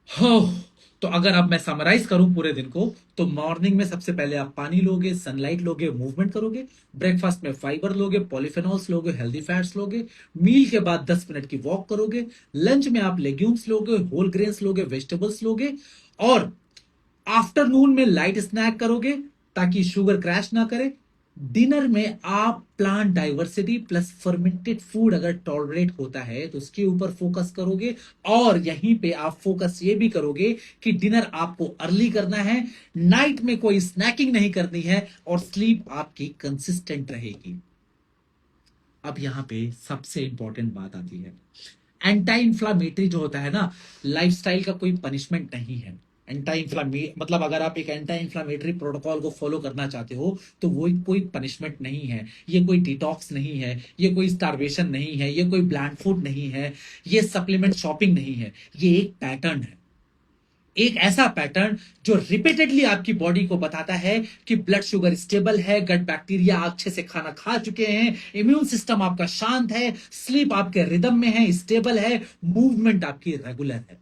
हो, तो अगर अब मैं समराइज करूं पूरे दिन को, तो मॉर्निंग में सबसे पहले आप पानी लोगे, सनलाइट लोगे, मूवमेंट करोगे, ब्रेकफास्ट में फाइबर लोगे, पॉलीफेनॉल्स लोगे, हेल्दी फैट्स लोगे, मील के बाद 10 मिनट की वॉक करोगे, लंच में आप लेग्यूम्स लोगे, होल ग्रेन्स लोगे, वेजिटेबल्स लोगे, और आफ्टरनून में लाइट स्नैक करोगे ताकि शुगर क्रैश ना करे। डिनर में आप plant diversity plus fermented food अगर टॉलरेट होता है तो उसके ऊपर फोकस करोगे, और यहीं पे आप फोकस ये भी करोगे कि डिनर आपको अर्ली करना है, नाइट में कोई स्नैकिंग नहीं करनी है, और स्लीप आपकी कंसिस्टेंट रहेगी। अब यहां पे सबसे इंपॉर्टेंट बात आती है, एंटी इंफ्लामेटरी जो होता है ना, लाइफस्टाइल का कोई पनिशमेंट नहीं है। मतलब अगर आप एक एंटी इंफ्लामेटरी प्रोटोकॉल को फॉलो करना चाहते हो तो वो कोई पनिशमेंट नहीं है, ये कोई डिटॉक्स नहीं है, ये कोई स्टार्वेशन नहीं है, ये कोई ब्लैंड फूड नहीं है, ये सप्लीमेंट शॉपिंग नहीं है, ये एक पैटर्न है। एक ऐसा पैटर्न जो रिपीटेडली आपकी बॉडी को बताता है कि ब्लड शुगर स्टेबल है, गट बैक्टीरिया अच्छे से खाना खा चुके हैं, इम्यून सिस्टम आपका शांत है, स्लीप आपके रिदम में है, स्टेबल है, मूवमेंट आपकी रेगुलर है।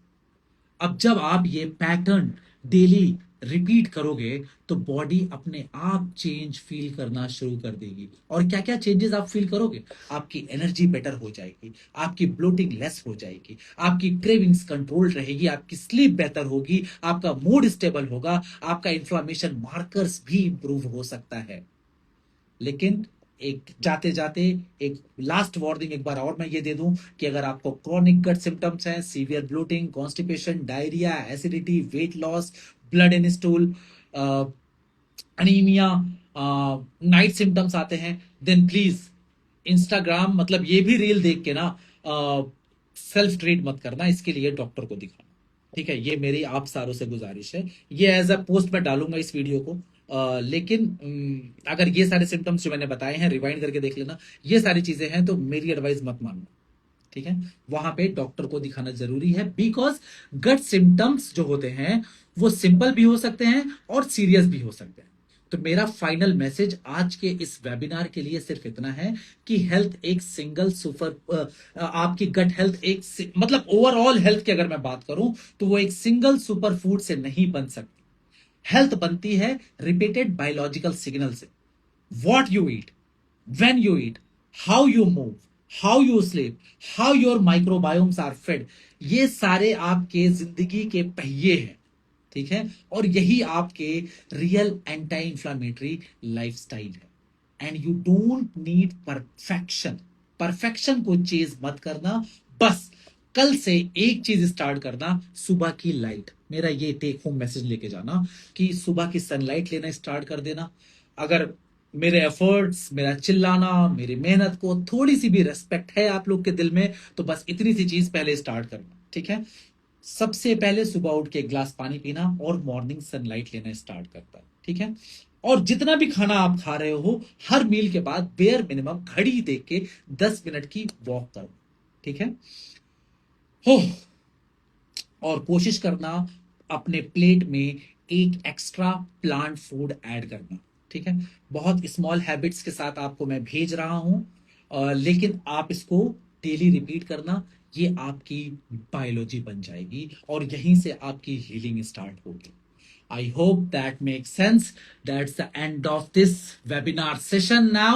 अब जब आप ये पैटर्न डेली रिपीट करोगे तो बॉडी अपने आप चेंज फील करना शुरू कर देगी। और क्या क्या चेंजेस आप फील करोगे? आपकी एनर्जी बेटर हो जाएगी, आपकी ब्लोटिंग लेस हो जाएगी, आपकी क्रेविंग्स कंट्रोल रहेगी, आपकी स्लीप बेहतर होगी, आपका मूड स्टेबल होगा, आपका इन्फ्लामेशन मार्कर्स भी इंप्रूव हो सकता है। लेकिन एक जाते जाते एक लास्ट वार्निंग एक बार और मैं ये दे दूं कि अगर आपको क्रोनिक गट सिम्टम्स हैं, severe bloating, constipation, diarrhoea, acidity, weight loss, blood in stool, anaemia, night symptoms आते हैं, देन प्लीज इंस्टाग्राम मतलब ये भी रील देख के ना सेल्फ ट्रीट मत करना, इसके लिए डॉक्टर को दिखाना। ठीक है, ये मेरी आप सारों से गुजारिश है। ये एज अ पोस्ट मैं डालूंगा इस वीडियो को, लेकिन अगर ये सारे सिम्टम्स जो मैंने बताए हैं रिवाइंड करके देख लेना, ये सारी चीजें हैं तो मेरी एडवाइस मत मानना। ठीक है, वहां पे डॉक्टर को दिखाना जरूरी है, बिकॉज गट सिम्टम्स जो होते हैं वो सिंपल भी हो सकते हैं और सीरियस भी हो सकते हैं। तो मेरा फाइनल मैसेज आज के इस वेबिनार के लिए सिर्फ इतना है कि हेल्थ एक सिंगल आपकी गट हेल्थ एक मतलब ओवरऑल हेल्थ की अगर मैं बात करूं तो वो एक सिंगल सुपर फूड से नहीं बन सकती। हेल्थ बनती है रिपीटेड बायोलॉजिकल सिग्नल से। What you eat, when you eat, how you move, how you sleep, how your microbiomes are fed, ये सारे आपके जिंदगी के पहिए हैं। ठीक है, और यही आपके रियल एंटी इंफ्लामेटरी लाइफस्टाइल है। And you don't need perfection, perfection को चेज मत करना, बस कल से एक चीज स्टार्ट करना, सुबह की लाइट। मेरा ये टेक होम मैसेज लेके जाना कि सुबह की सनलाइट लेना स्टार्ट कर देना। अगर मेरे एफर्ट्स, मेरा चिल्लाना, मेरी मेहनत को थोड़ी सी भी रेस्पेक्ट है आप लोग के दिल में तो बस इतनी सी चीज पहले स्टार्ट करना। ठीक है, सबसे पहले सुबह उठ के एक ग्लास पानी पीना और मॉर्निंग सनलाइट लेना स्टार्ट करता। ठीक है, और जितना भी खाना आप खा रहे हो हर मील के बाद बेयर मिनिमम घड़ी देख के 10 मिनट की वॉक करो। ठीक है, हो, और कोशिश करना अपने प्लेट में एक एक्स्ट्रा प्लांट फूड ऐड करना। ठीक है, बहुत स्मॉल हैबिट्स के साथ आपको मैं भेज रहा हूं, लेकिन आप इसको डेली रिपीट करना, ये आपकी बायोलॉजी बन जाएगी और यहीं से आपकी हीलिंग स्टार्ट होगी। I hope that makes sense. That's the end of this webinar session now,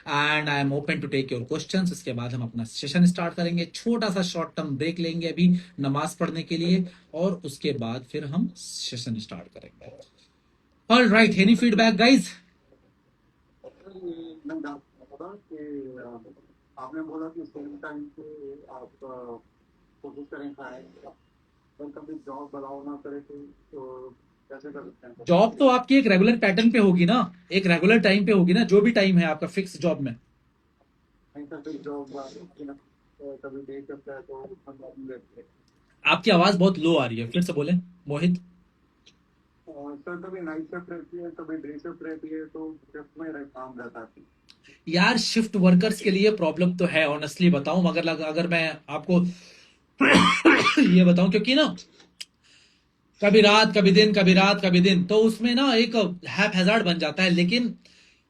and I am open to take your questions. इसके बाद हम अपना सेशन स्टार्ट करेंगे, छोटा सा शॉर्ट टर्म ब्रेक लेंगे अभी नमाज पढ़ने के लिए, और उसके बाद फिर हम सेशन स्टार्ट करेंगे। All right, any feedback, guys? आपने बोला कि सेम टाइम पे आप कोशिश करें खाएं, और कभी जॉब बढ़ाओ ना करे तो कैसे कर सकते हैं? जॉब तो आपकी एक रेगुलर पैटर्न पे होगी ना, एक रेगुलर टाइम पे होगी ना, जो भी टाइम है आपका फिक्स जॉब में। नहीं तो फिर जॉब कभी डे करता है तो हम अपनी लेते हैं। आपकी आवाज बहुत लो आ रही है, फिर से बोले मोहित। सर कभी नाइट शिफ्ट रहती है, कभी डे शिफ्ट रहती है, तो शिफ्ट में काम रहता है। यार शिफ्ट वर्कर्स के लिए प्रॉब्लम तो है, ऑनेस्टली बताऊं, मगर अगर मैं आपको ये बताऊं, क्योंकि ना कभी रात कभी दिन, कभी रात कभी दिन, तो उसमें ना एक हैजार्ड बन जाता है। लेकिन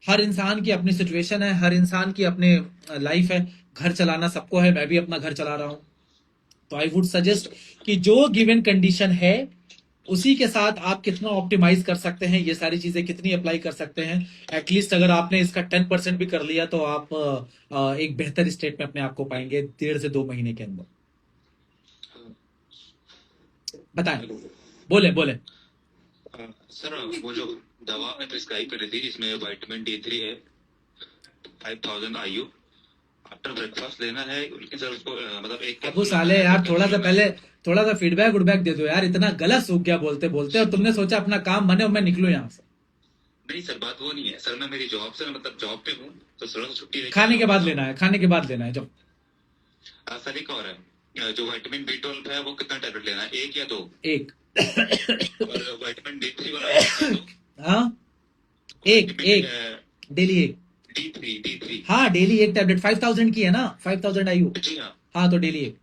हर इंसान की अपनी सिचुएशन है, हर इंसान की अपने लाइफ है, घर चलाना सबको है, मैं भी अपना घर चला रहा हूं। तो आई वुड सजेस्ट कि जो गिवन कंडीशन है उसी के साथ आप कितना ऑप्टिमाइज कर सकते हैं, ये सारी चीजें कितनी अप्लाई कर सकते हैं। एटलीस्ट अगर आपने इसका 10% भी कर लिया तो आप एक बेहतर स्टेट में अपने आप को पाएंगे 1.5 से 2 महीने के अंदर। बताएं, बोले बोले। सर वो जो दवा आपने प्रिस्क्राइब करी थी जिसमें विटामिन D3 है 5000 IU आफ्टर ब्रेकफास्ट लेना है, लेकिन सर उसको मतलब एक अबू साले यार, थोड़ा सा फीडबैक दे दो यार, इतना गलत सूख गया बोलते बोलते, और तुमने सोचा अपना काम बने और मैं निकलूं यहाँ से। नहीं सर, बात वो नहीं है सर, मैं मेरी जॉब से मतलब जॉब पे हूँ तो थोड़ा सा छुट्टी लेके खाने के बाद लेना है, खाने के बाद लेना है। जब सर एक और है, जो विटामिन B12 है वो कितना टैबलेट लेना है, 1 या 2? एक और विटामिन D3 वाला हाँ, एक डेली एक। D3 हाँ, डेली एक टैबलेट 5000 की है ना, 5000 IU। जी हाँ, हाँ, तो डेली एक।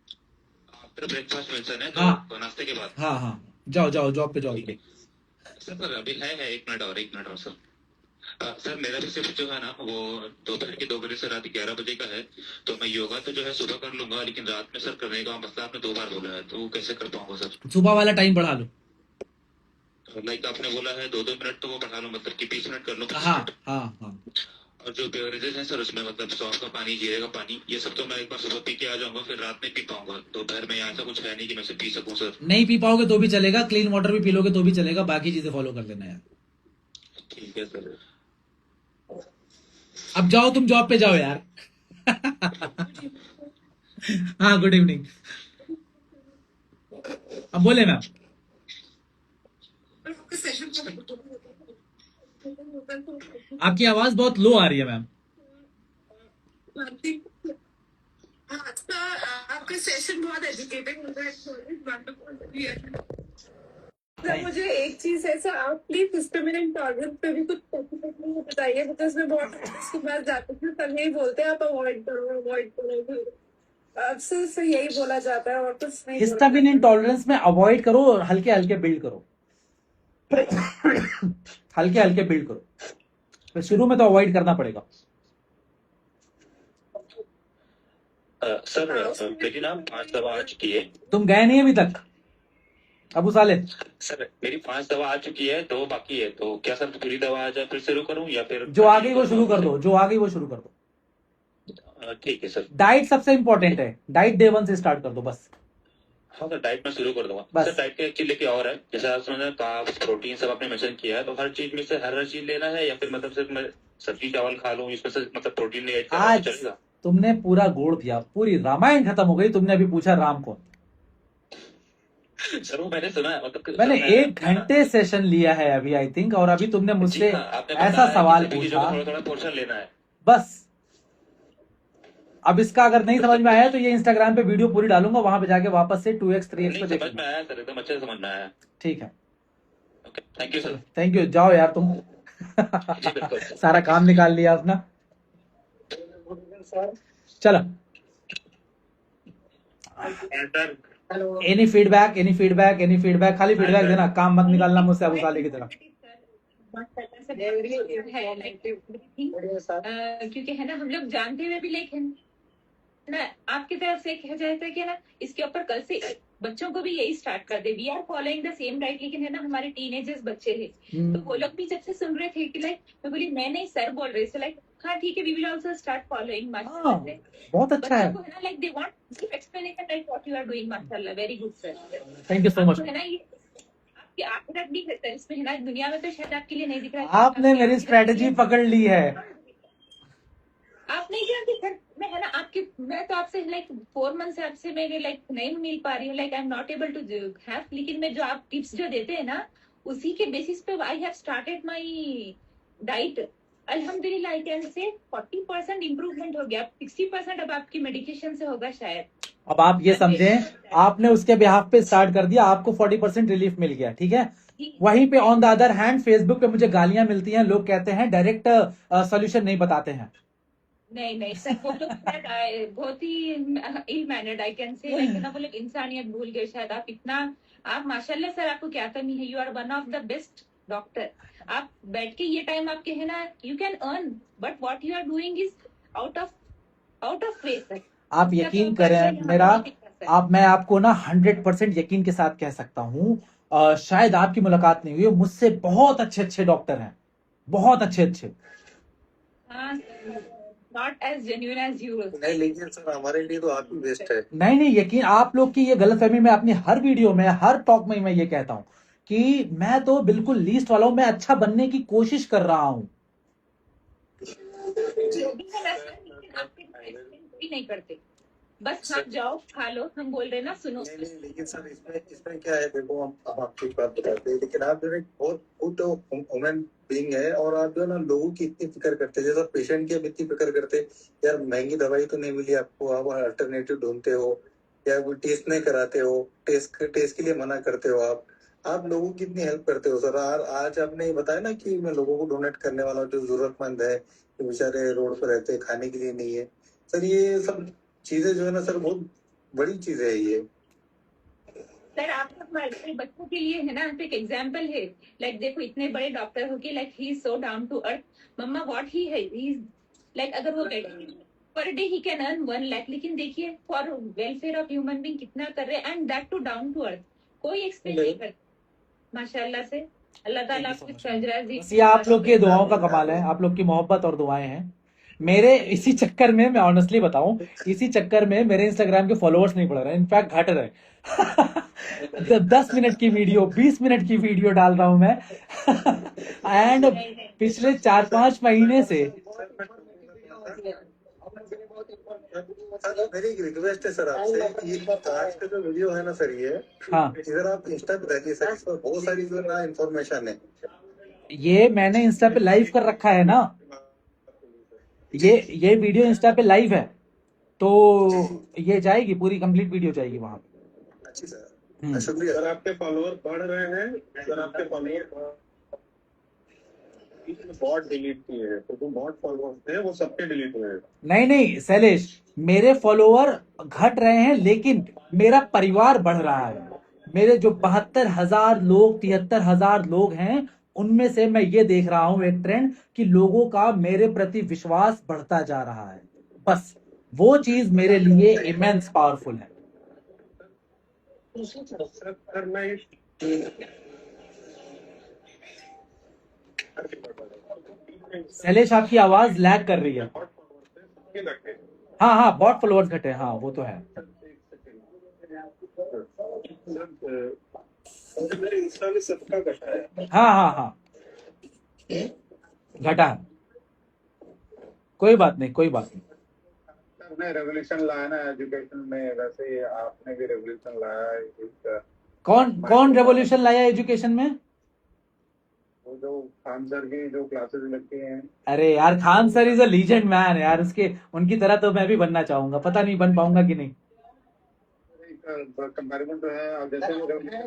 आफ्टर ब्रेकफास्ट मेंशन है, हाँ। तो नाश्ते के बाद। हाँ, जाओ जॉब पे जाओ। सर अभी है 1 मिनट और सर। सर मेरा भी सिर्फ जो है ना वो दोपहर के 2 बजे से रात 11 बजे का है, तो मैं योगा तो जो है सुबह कर लूंगा, लेकिन रात में सर करने का मसला आपने 2 बार बोला है, तो वो कैसे कर पाऊंगा सर? सुबह वाला टाइम बढ़ा लो। लाइक आपने बोला है 2-2 मिनट, तो वो बढ़ा लो, मतलब कि 20 मिनट कर लो। हाँ। और जो बेवरेजेस हैं सर उसमें मतलब सौंफ का पानी, जीरे का पानी, ये सब तो मैं एक बार सुबह पी के आ जाऊंगा, फिर रात में पी पाऊंगा। दोपहर में ऐसा कुछ है नहीं कि मैं से पी सकूं सर। नहीं पी पाओगे तो भी चलेगा, क्लीन वाटर भी पी लोगे तो भी चलेगा, बाकी चीजें फॉलो कर लेना यार। ठीक है सर। अब जाओ, तुम जॉब पे जाओ यार। हाँ, गुड इवनिंग। अब बोले मैम। आपकी आवाज बहुत लो आ रही है मैम। आपका सेशन बहुत एजुकेटिंग होता है। सर मुझे एक चीज है सर, आप प्लीज सिस्टम टॉलरेंस पे भी कुछ बताइए, बिकॉज मैं बहुत के पास जाती हूँ, सब यही बोलते हैं आप अवॉइड करो। अब सिर्फ यही बोला जाता है और कुछ नहीं। हिस्टामिन इंटॉलरेंस में अवॉइड करो और हल्के हल्के बिल्ड करो। हल्के हल्के बिल्ड करो, तो शुरू में तो अवॉइड करना पड़ेगा। सर लेकिन आप 5 दवा आ चुकी है। तुम गए नहीं अभी तक अबू साले? सर मेरी 5 दवा आ चुकी है, 2 बाकी है, तो क्या सर पूरी दवा आ जाए फिर शुरू करूं या फिर जो आ गई वो शुरू कर दो, ठीक है सर। डाइट सबसे इंपॉर्टेंट है, डाइट डे 1 से स्टार्ट कर दो बस। हाँ सर, डाइट में शुरू कर दूंगा बस। सर। डाइट के एक्चुअली क्या और है, जैसे आप समझ कार्ब्स, प्रोटीन सब आपने मेंशन किया है, तो हर चीज में से हर चीज लेना है या फिर मतलब सिर्फ मैं सब्जी चावल खा लूं, इसमें से मतलब प्रोटीन नहीं ऐड करूं तो चलेगा? तुमने पूरा गोड़ दिया, पूरी रामायण खत्म हो गई। तुमने अभी पूछा राम कौन? सर वो मैंने सुना है, मतलब मैंने 1 घंटे सेशन लिया है अभी आई थिंक, और अभी तुमने मुझसे ऐसा सवाल पूछा। थोड़ा पोर्शन लेना है बस। अब इसका अगर नहीं समझ में आया तो ये इंस्टाग्राम पे वीडियो पूरी डालूंगा, वहां पे जाके वापस से 2x 3x पे समझ में आया सर, एकदम अच्छे से समझ में आया। ठीक है, okay, thank you sir. Thank you. जाओ यार तुम। जी बिल्कुल। सारा काम निकाल लिया अपना। चलो, एनी फीडबैक, खाली फीडबैक देना, काम मत निकालना मुझसे अबू साले की तरह। क्योंकि है ना, हम लोग जानते हुए भी लेकिन ना आपकी तरफ से कहा जाता है कि ना इसके ऊपर कल से बच्चों को भी यही स्टार्ट कर दे। We are following the same diet, लेकिन है ना हमारे टीनेजर्स बच्चे हैं, तो वो लोग भी जब से सुन रहे थे कि लाइक, मैं बोली मैं नहीं सर बोल रहे थे, लाइक हाँ ठीक है, we will also start following. माशाल्लाह, बहुत अच्छा है। बच्चों को है ना like they want explanation like what you are doing. माशाल्लाह, very good sir, thank you so much. है ना ये आपकी आखिरत भी है सर इसमें, है ना दुनिया में तो शायद आपके लिए नहीं दिख रहा है। आपने मेरी स्ट्रेटेजी पकड़ ली है। आप नहीं जानते सर, मैं है ना आपके, मैं तो आपसे लाइक 4 मंथ से आपसे मेरे लाइक नहीं मिल पा रही हूँ, like I am not able to have, लेकिन मैं जो आप टिप्स जो देते हैं ना उसी के बेसिस पे I have started my diet. अल्हम्दुलिल्लाह आई कैन से 40% इम्प्रूवमेंट हो गया, 60% अब आपकी मेडिकेशन से होगा शायद। अब आप ये समझें, आपने उसके बिहाफ पे स्टार्ट कर दिया, आपको 40% रिलीफ मिल गया, ठीक है। वहीं पे on the other hand Facebook पे मुझे गालियां मिलती हैं, लोग कहते हैं डायरेक्ट सॉल्यूशन नहीं बताते हैं। नहीं नहीं सर, वो लोग शायद बहुत ही ill mannered I can say, like ना, वो लोग इंसानियत भूल गए शायद। आप इतना, आप माशाल्लाह सर, आपको क्या कमी है? You are one of the best doctor. आप बैठ के ये टाइम आपके है ना, you can earn, but what you are doing is out of way sir. आप यकीन करें मेरा, मैं आपको ना 100% यकीन के साथ कह सकता हूँ, शायद आपकी मुलाकात नहीं हुई हो, मुझसे बहुत अच्छे अच्छे डॉक्टर हैं, बहुत अच्छे अच्छे। Not as genuine as you. नहीं लेकिन सर हमारे लिए तो आप ही बेस्ट है। नहीं नहीं, यकीन, आप लोग की ये गलतफहमी मैं अपनी हर वीडियो में, हर टॉक में मैं ये कहता हूं कि मैं तो बिल्कुल लीस्ट वाला हूं, मैं अच्छा बनने की कोशिश कर रहा हूं। जो भी है ना सर, लेकिन आपके भी नहीं करते, बस आप जाओ खा लो, हम बोल रहे ना, सुनो। नहीं नहीं लेकिन सर इसमें क्या है, देखो हम आपकी एक बात बताते हैं, लेकिन आप जो है बहुत गुड वुमेन बीइंग है, और आप जो है ना लोगों की इतनी फिक्र करते हैं, जैसा पेशेंट की आप इतनी फिक्र करते हैं, यार महंगी दवाई तो नहीं मिली आपको, आप अल्टरनेटिव ढूंढते हो, या कोई टेस्ट नहीं कराते हो, टेस्ट के लिए मना करते हो, आप लोगों की इतनी हेल्प करते हो सर। आज आपने ये बताया ना कि मैं लोगों को डोनेट करने वाला हूँ जो जरूरतमंद है, जो बेचारे रोड पर रहते हैं, खाने के लिए नहीं है। सर ये सब चीजें जो है ना सर बहुत बड़ी चीज है ये। सर आप हमारे बच्चों के लिए है ना, आप एक एग्जाम्पल है। लाइक देखो, इतने बड़े डॉक्टर हो के, like he is so down to earth. मम्मा व्हाट ही है, ही इज लाइक, अगर वो per day he can earn 1 lakh, लेकिन देखिए for welfare of human being कितना कर रहे हैं, and that too down to earth. कोई एक्सपेक्ट नहीं करता, माशाल्लाह से। अल्लाह ताला आपको सर्जराजी। ये आप लोग की दुआओं का कमाल है, आप लोग की मोहब्बत और दुआएं हैं। मेरे इसी चक्कर में, मैं ऑनेस्टली बताऊं, इसी चक्कर में मेरे इंस्टाग्राम के फॉलोअर्स नहीं बढ़ रहे, इनफैक्ट घट रहे। 10 मिनट की वीडियो, 20 मिनट की वीडियो डाल रहा हूं मैं। एंड पिछले 4-5 महीने से सर मेरी एक रिक्वेस्ट है सर आपसे, ये आज का जो वीडियो है ना सर, ये हाँ, इधर आप इंस्टा पे डालिए सर, इस पर बहुत सारी जो है ना इन्फॉर्मेशन है। ये मैंने इंस्टा पे लाइव कर रखा है ना, ये वीडियो इंस्टा पे लाइव है, तो ये जाएगी, पूरी कंप्लीट वीडियो जाएगी वहां पे। अच्छी सर, शुक्रिया सर। आपके फॉलोअर बढ़ रहे हैं सर, आपके फॉलोअर बॉट डिलीट किए हैं, तो जो बॉट फॉलोअर्स थे वो सबके डिलीट हुए हैं। नहीं नहीं शैलेश, मेरे फॉलोअर घट रहे हैं, लेकिन मेरा परिवार बढ़ रहा है। मेरे जो 72,000 लोग, 73,000 लोग हैं, उनमें से मैं ये देख रहा हूं एक ट्रेंड कि लोगों का मेरे प्रति विश्वास बढ़ता जा रहा है। बस वो चीज मेरे लिए इमेंस पावरफुल है। सर मैं शैलेश, आपकी आवाज लैग कर रही है। हाँ हाँ, बॉट फॉलोअर्स घटे, हाँ वो तो है। सबका घटा है। हाँ हाँ हाँ, घटा है, कोई बात नहीं, कोई बात नहीं। ने रेवोल्यूशन लाया ना एजुकेशन में, वैसे आपने भी रेवोल्यूशन लाया। कौन रेवोल्यूशन लाया एजुकेशन में? वो जो खान सर की जो क्लासेस लगती हैं। अरे यार, Khan sir is a legend man यार, उसके उनकी तरह तो मैं भी बनना चाहूंगा, पता नहीं बन पाऊंगा कि नहीं। कंपैरिजन तो है, अब जैसे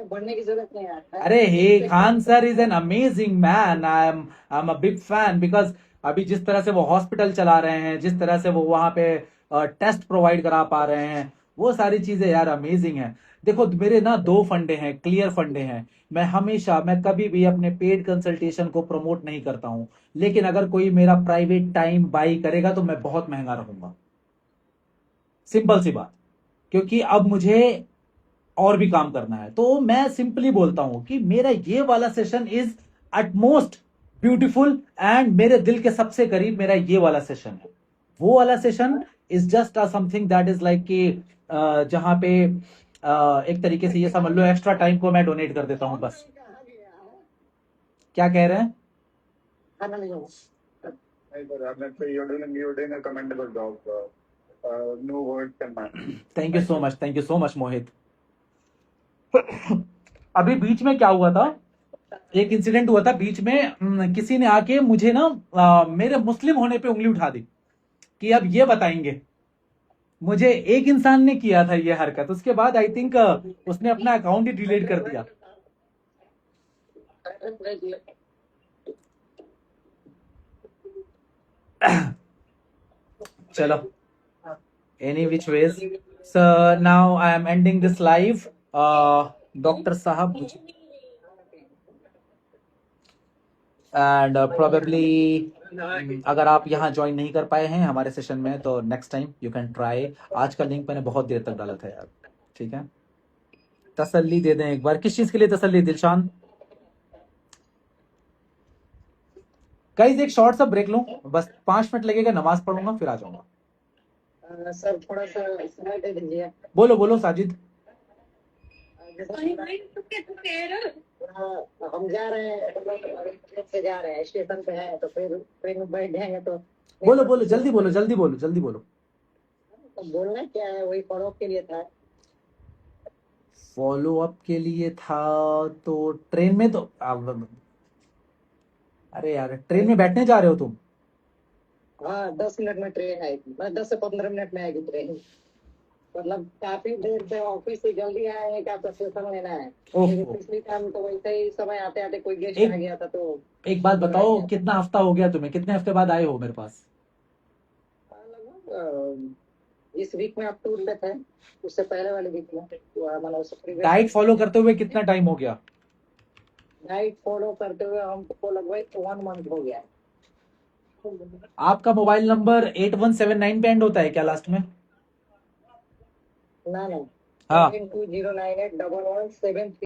बढ़ने की जरूरत नहीं है। अरे hey, Khan sir is an amazing man, I am a big fan, because अभी जिस तरह से वो हॉस्पिटल चला रहे हैं, जिस तरह से वो वहां पे टेस्ट प्रोवाइड करा पा रहे हैं, वो सारी चीजें यार अमेजिंग है। देखो मेरे ना 2 फंडे हैं, क्लियर फंडे हैं। मैं कभी भी अपने पेड कंसल्टेशन को प्रमोट नहीं करता हूं, लेकिन अगर कोई मेरा प्राइवेट टाइम बाई करेगा तो मैं बहुत महंगा रहूंगा, सिंपल सी बात। क्योंकि अब मुझे और भी काम करना है, तो मैं सिंपली बोलता हूं कि मेरा ये वाला session is utmost beautiful, and मेरे दिल के सबसे करीब मेरा ये वाला सेशन है। वो वाला session is just something that is like कि जहां पे एक तरीके से ये समझ लो एक्स्ट्रा टाइम को मैं डोनेट कर देता हूं बस। क्या कह रहे हैं? Thank you so much, thank you so much Mohit. अभी बीच में क्या हुआ था, एक इंसिडेंट हुआ था बीच में, किसी ने आके मुझे ना मेरे मुस्लिम होने पे उंगली उठा दी कि अब ये बताएंगे। मुझे एक इंसान ने किया था ये हरकत, उसके बाद आई थिंक उसने अपना अकाउंट ही डिलीट कर दिया। चलो, any which ways, so now I am ending this live. Doctor साहब एंड प्रोबेबली अगर आप यहाँ ज्वाइन नहीं कर पाए हैं हमारे सेशन में तो next time you can try. आज का लिंक मैंने बहुत देर तक डाला था यार, ठीक है। तसल्ली दे दें एक बार। किस चीज के लिए तसल्ली दिलशान? गाइस एक शॉर्ट सा ब्रेक लूं, बस 5 मिनट लगेगा, नमाज पढ़ूंगा फिर आ जाऊंगा। सर थोड़ा सा समय दे दीजिए। बोलो बोलो साजिद। हम जा रहे हैं, ट्रेन से जा रहे हैं, स्टेशन पे है, तो फिर ट्रेन में बैठ जाएंगे तो बोलो बोलो, जल्दी बोलो जल्दी बोलो जल्दी बोलो। तो बोलना क्या है, वही फॉलो के लिए था। फॉलो अप के लिए था तो ट्रेन में तो अरे यार ट्रेन में बैठने जा रहे हो तुम? हाँ 10 मिनट में ट्रेन आएगी, मतलब 10 से 15 मिनट में आएगी ट्रेन। मतलब काफी देर से ऑफिस से जल्दी आए हैं, क्या प्रिपरेशन लेना है। ओहो। पिछली टाइम तो वैसे ही समय आते आते कोई गेस्ट एक- आ गया था तो एक बात बताओ, कितना हफ्ता हो गया तुम्हें? कितने हफ्ते बाद आए हो मेरे पास? लगभग इस वीक में आप टूर पे थे, उससे पहले वाले वीक में मतलब डाइट फॉलो करते हुए कितना टाइम हो गया? डाइट फॉलो करते हुए हमको लगभग 1 मंथ हो गया है। आपका मोबाइल नंबर 8179 पे एंड होता है क्या लास्ट में? ना हाँ 720981117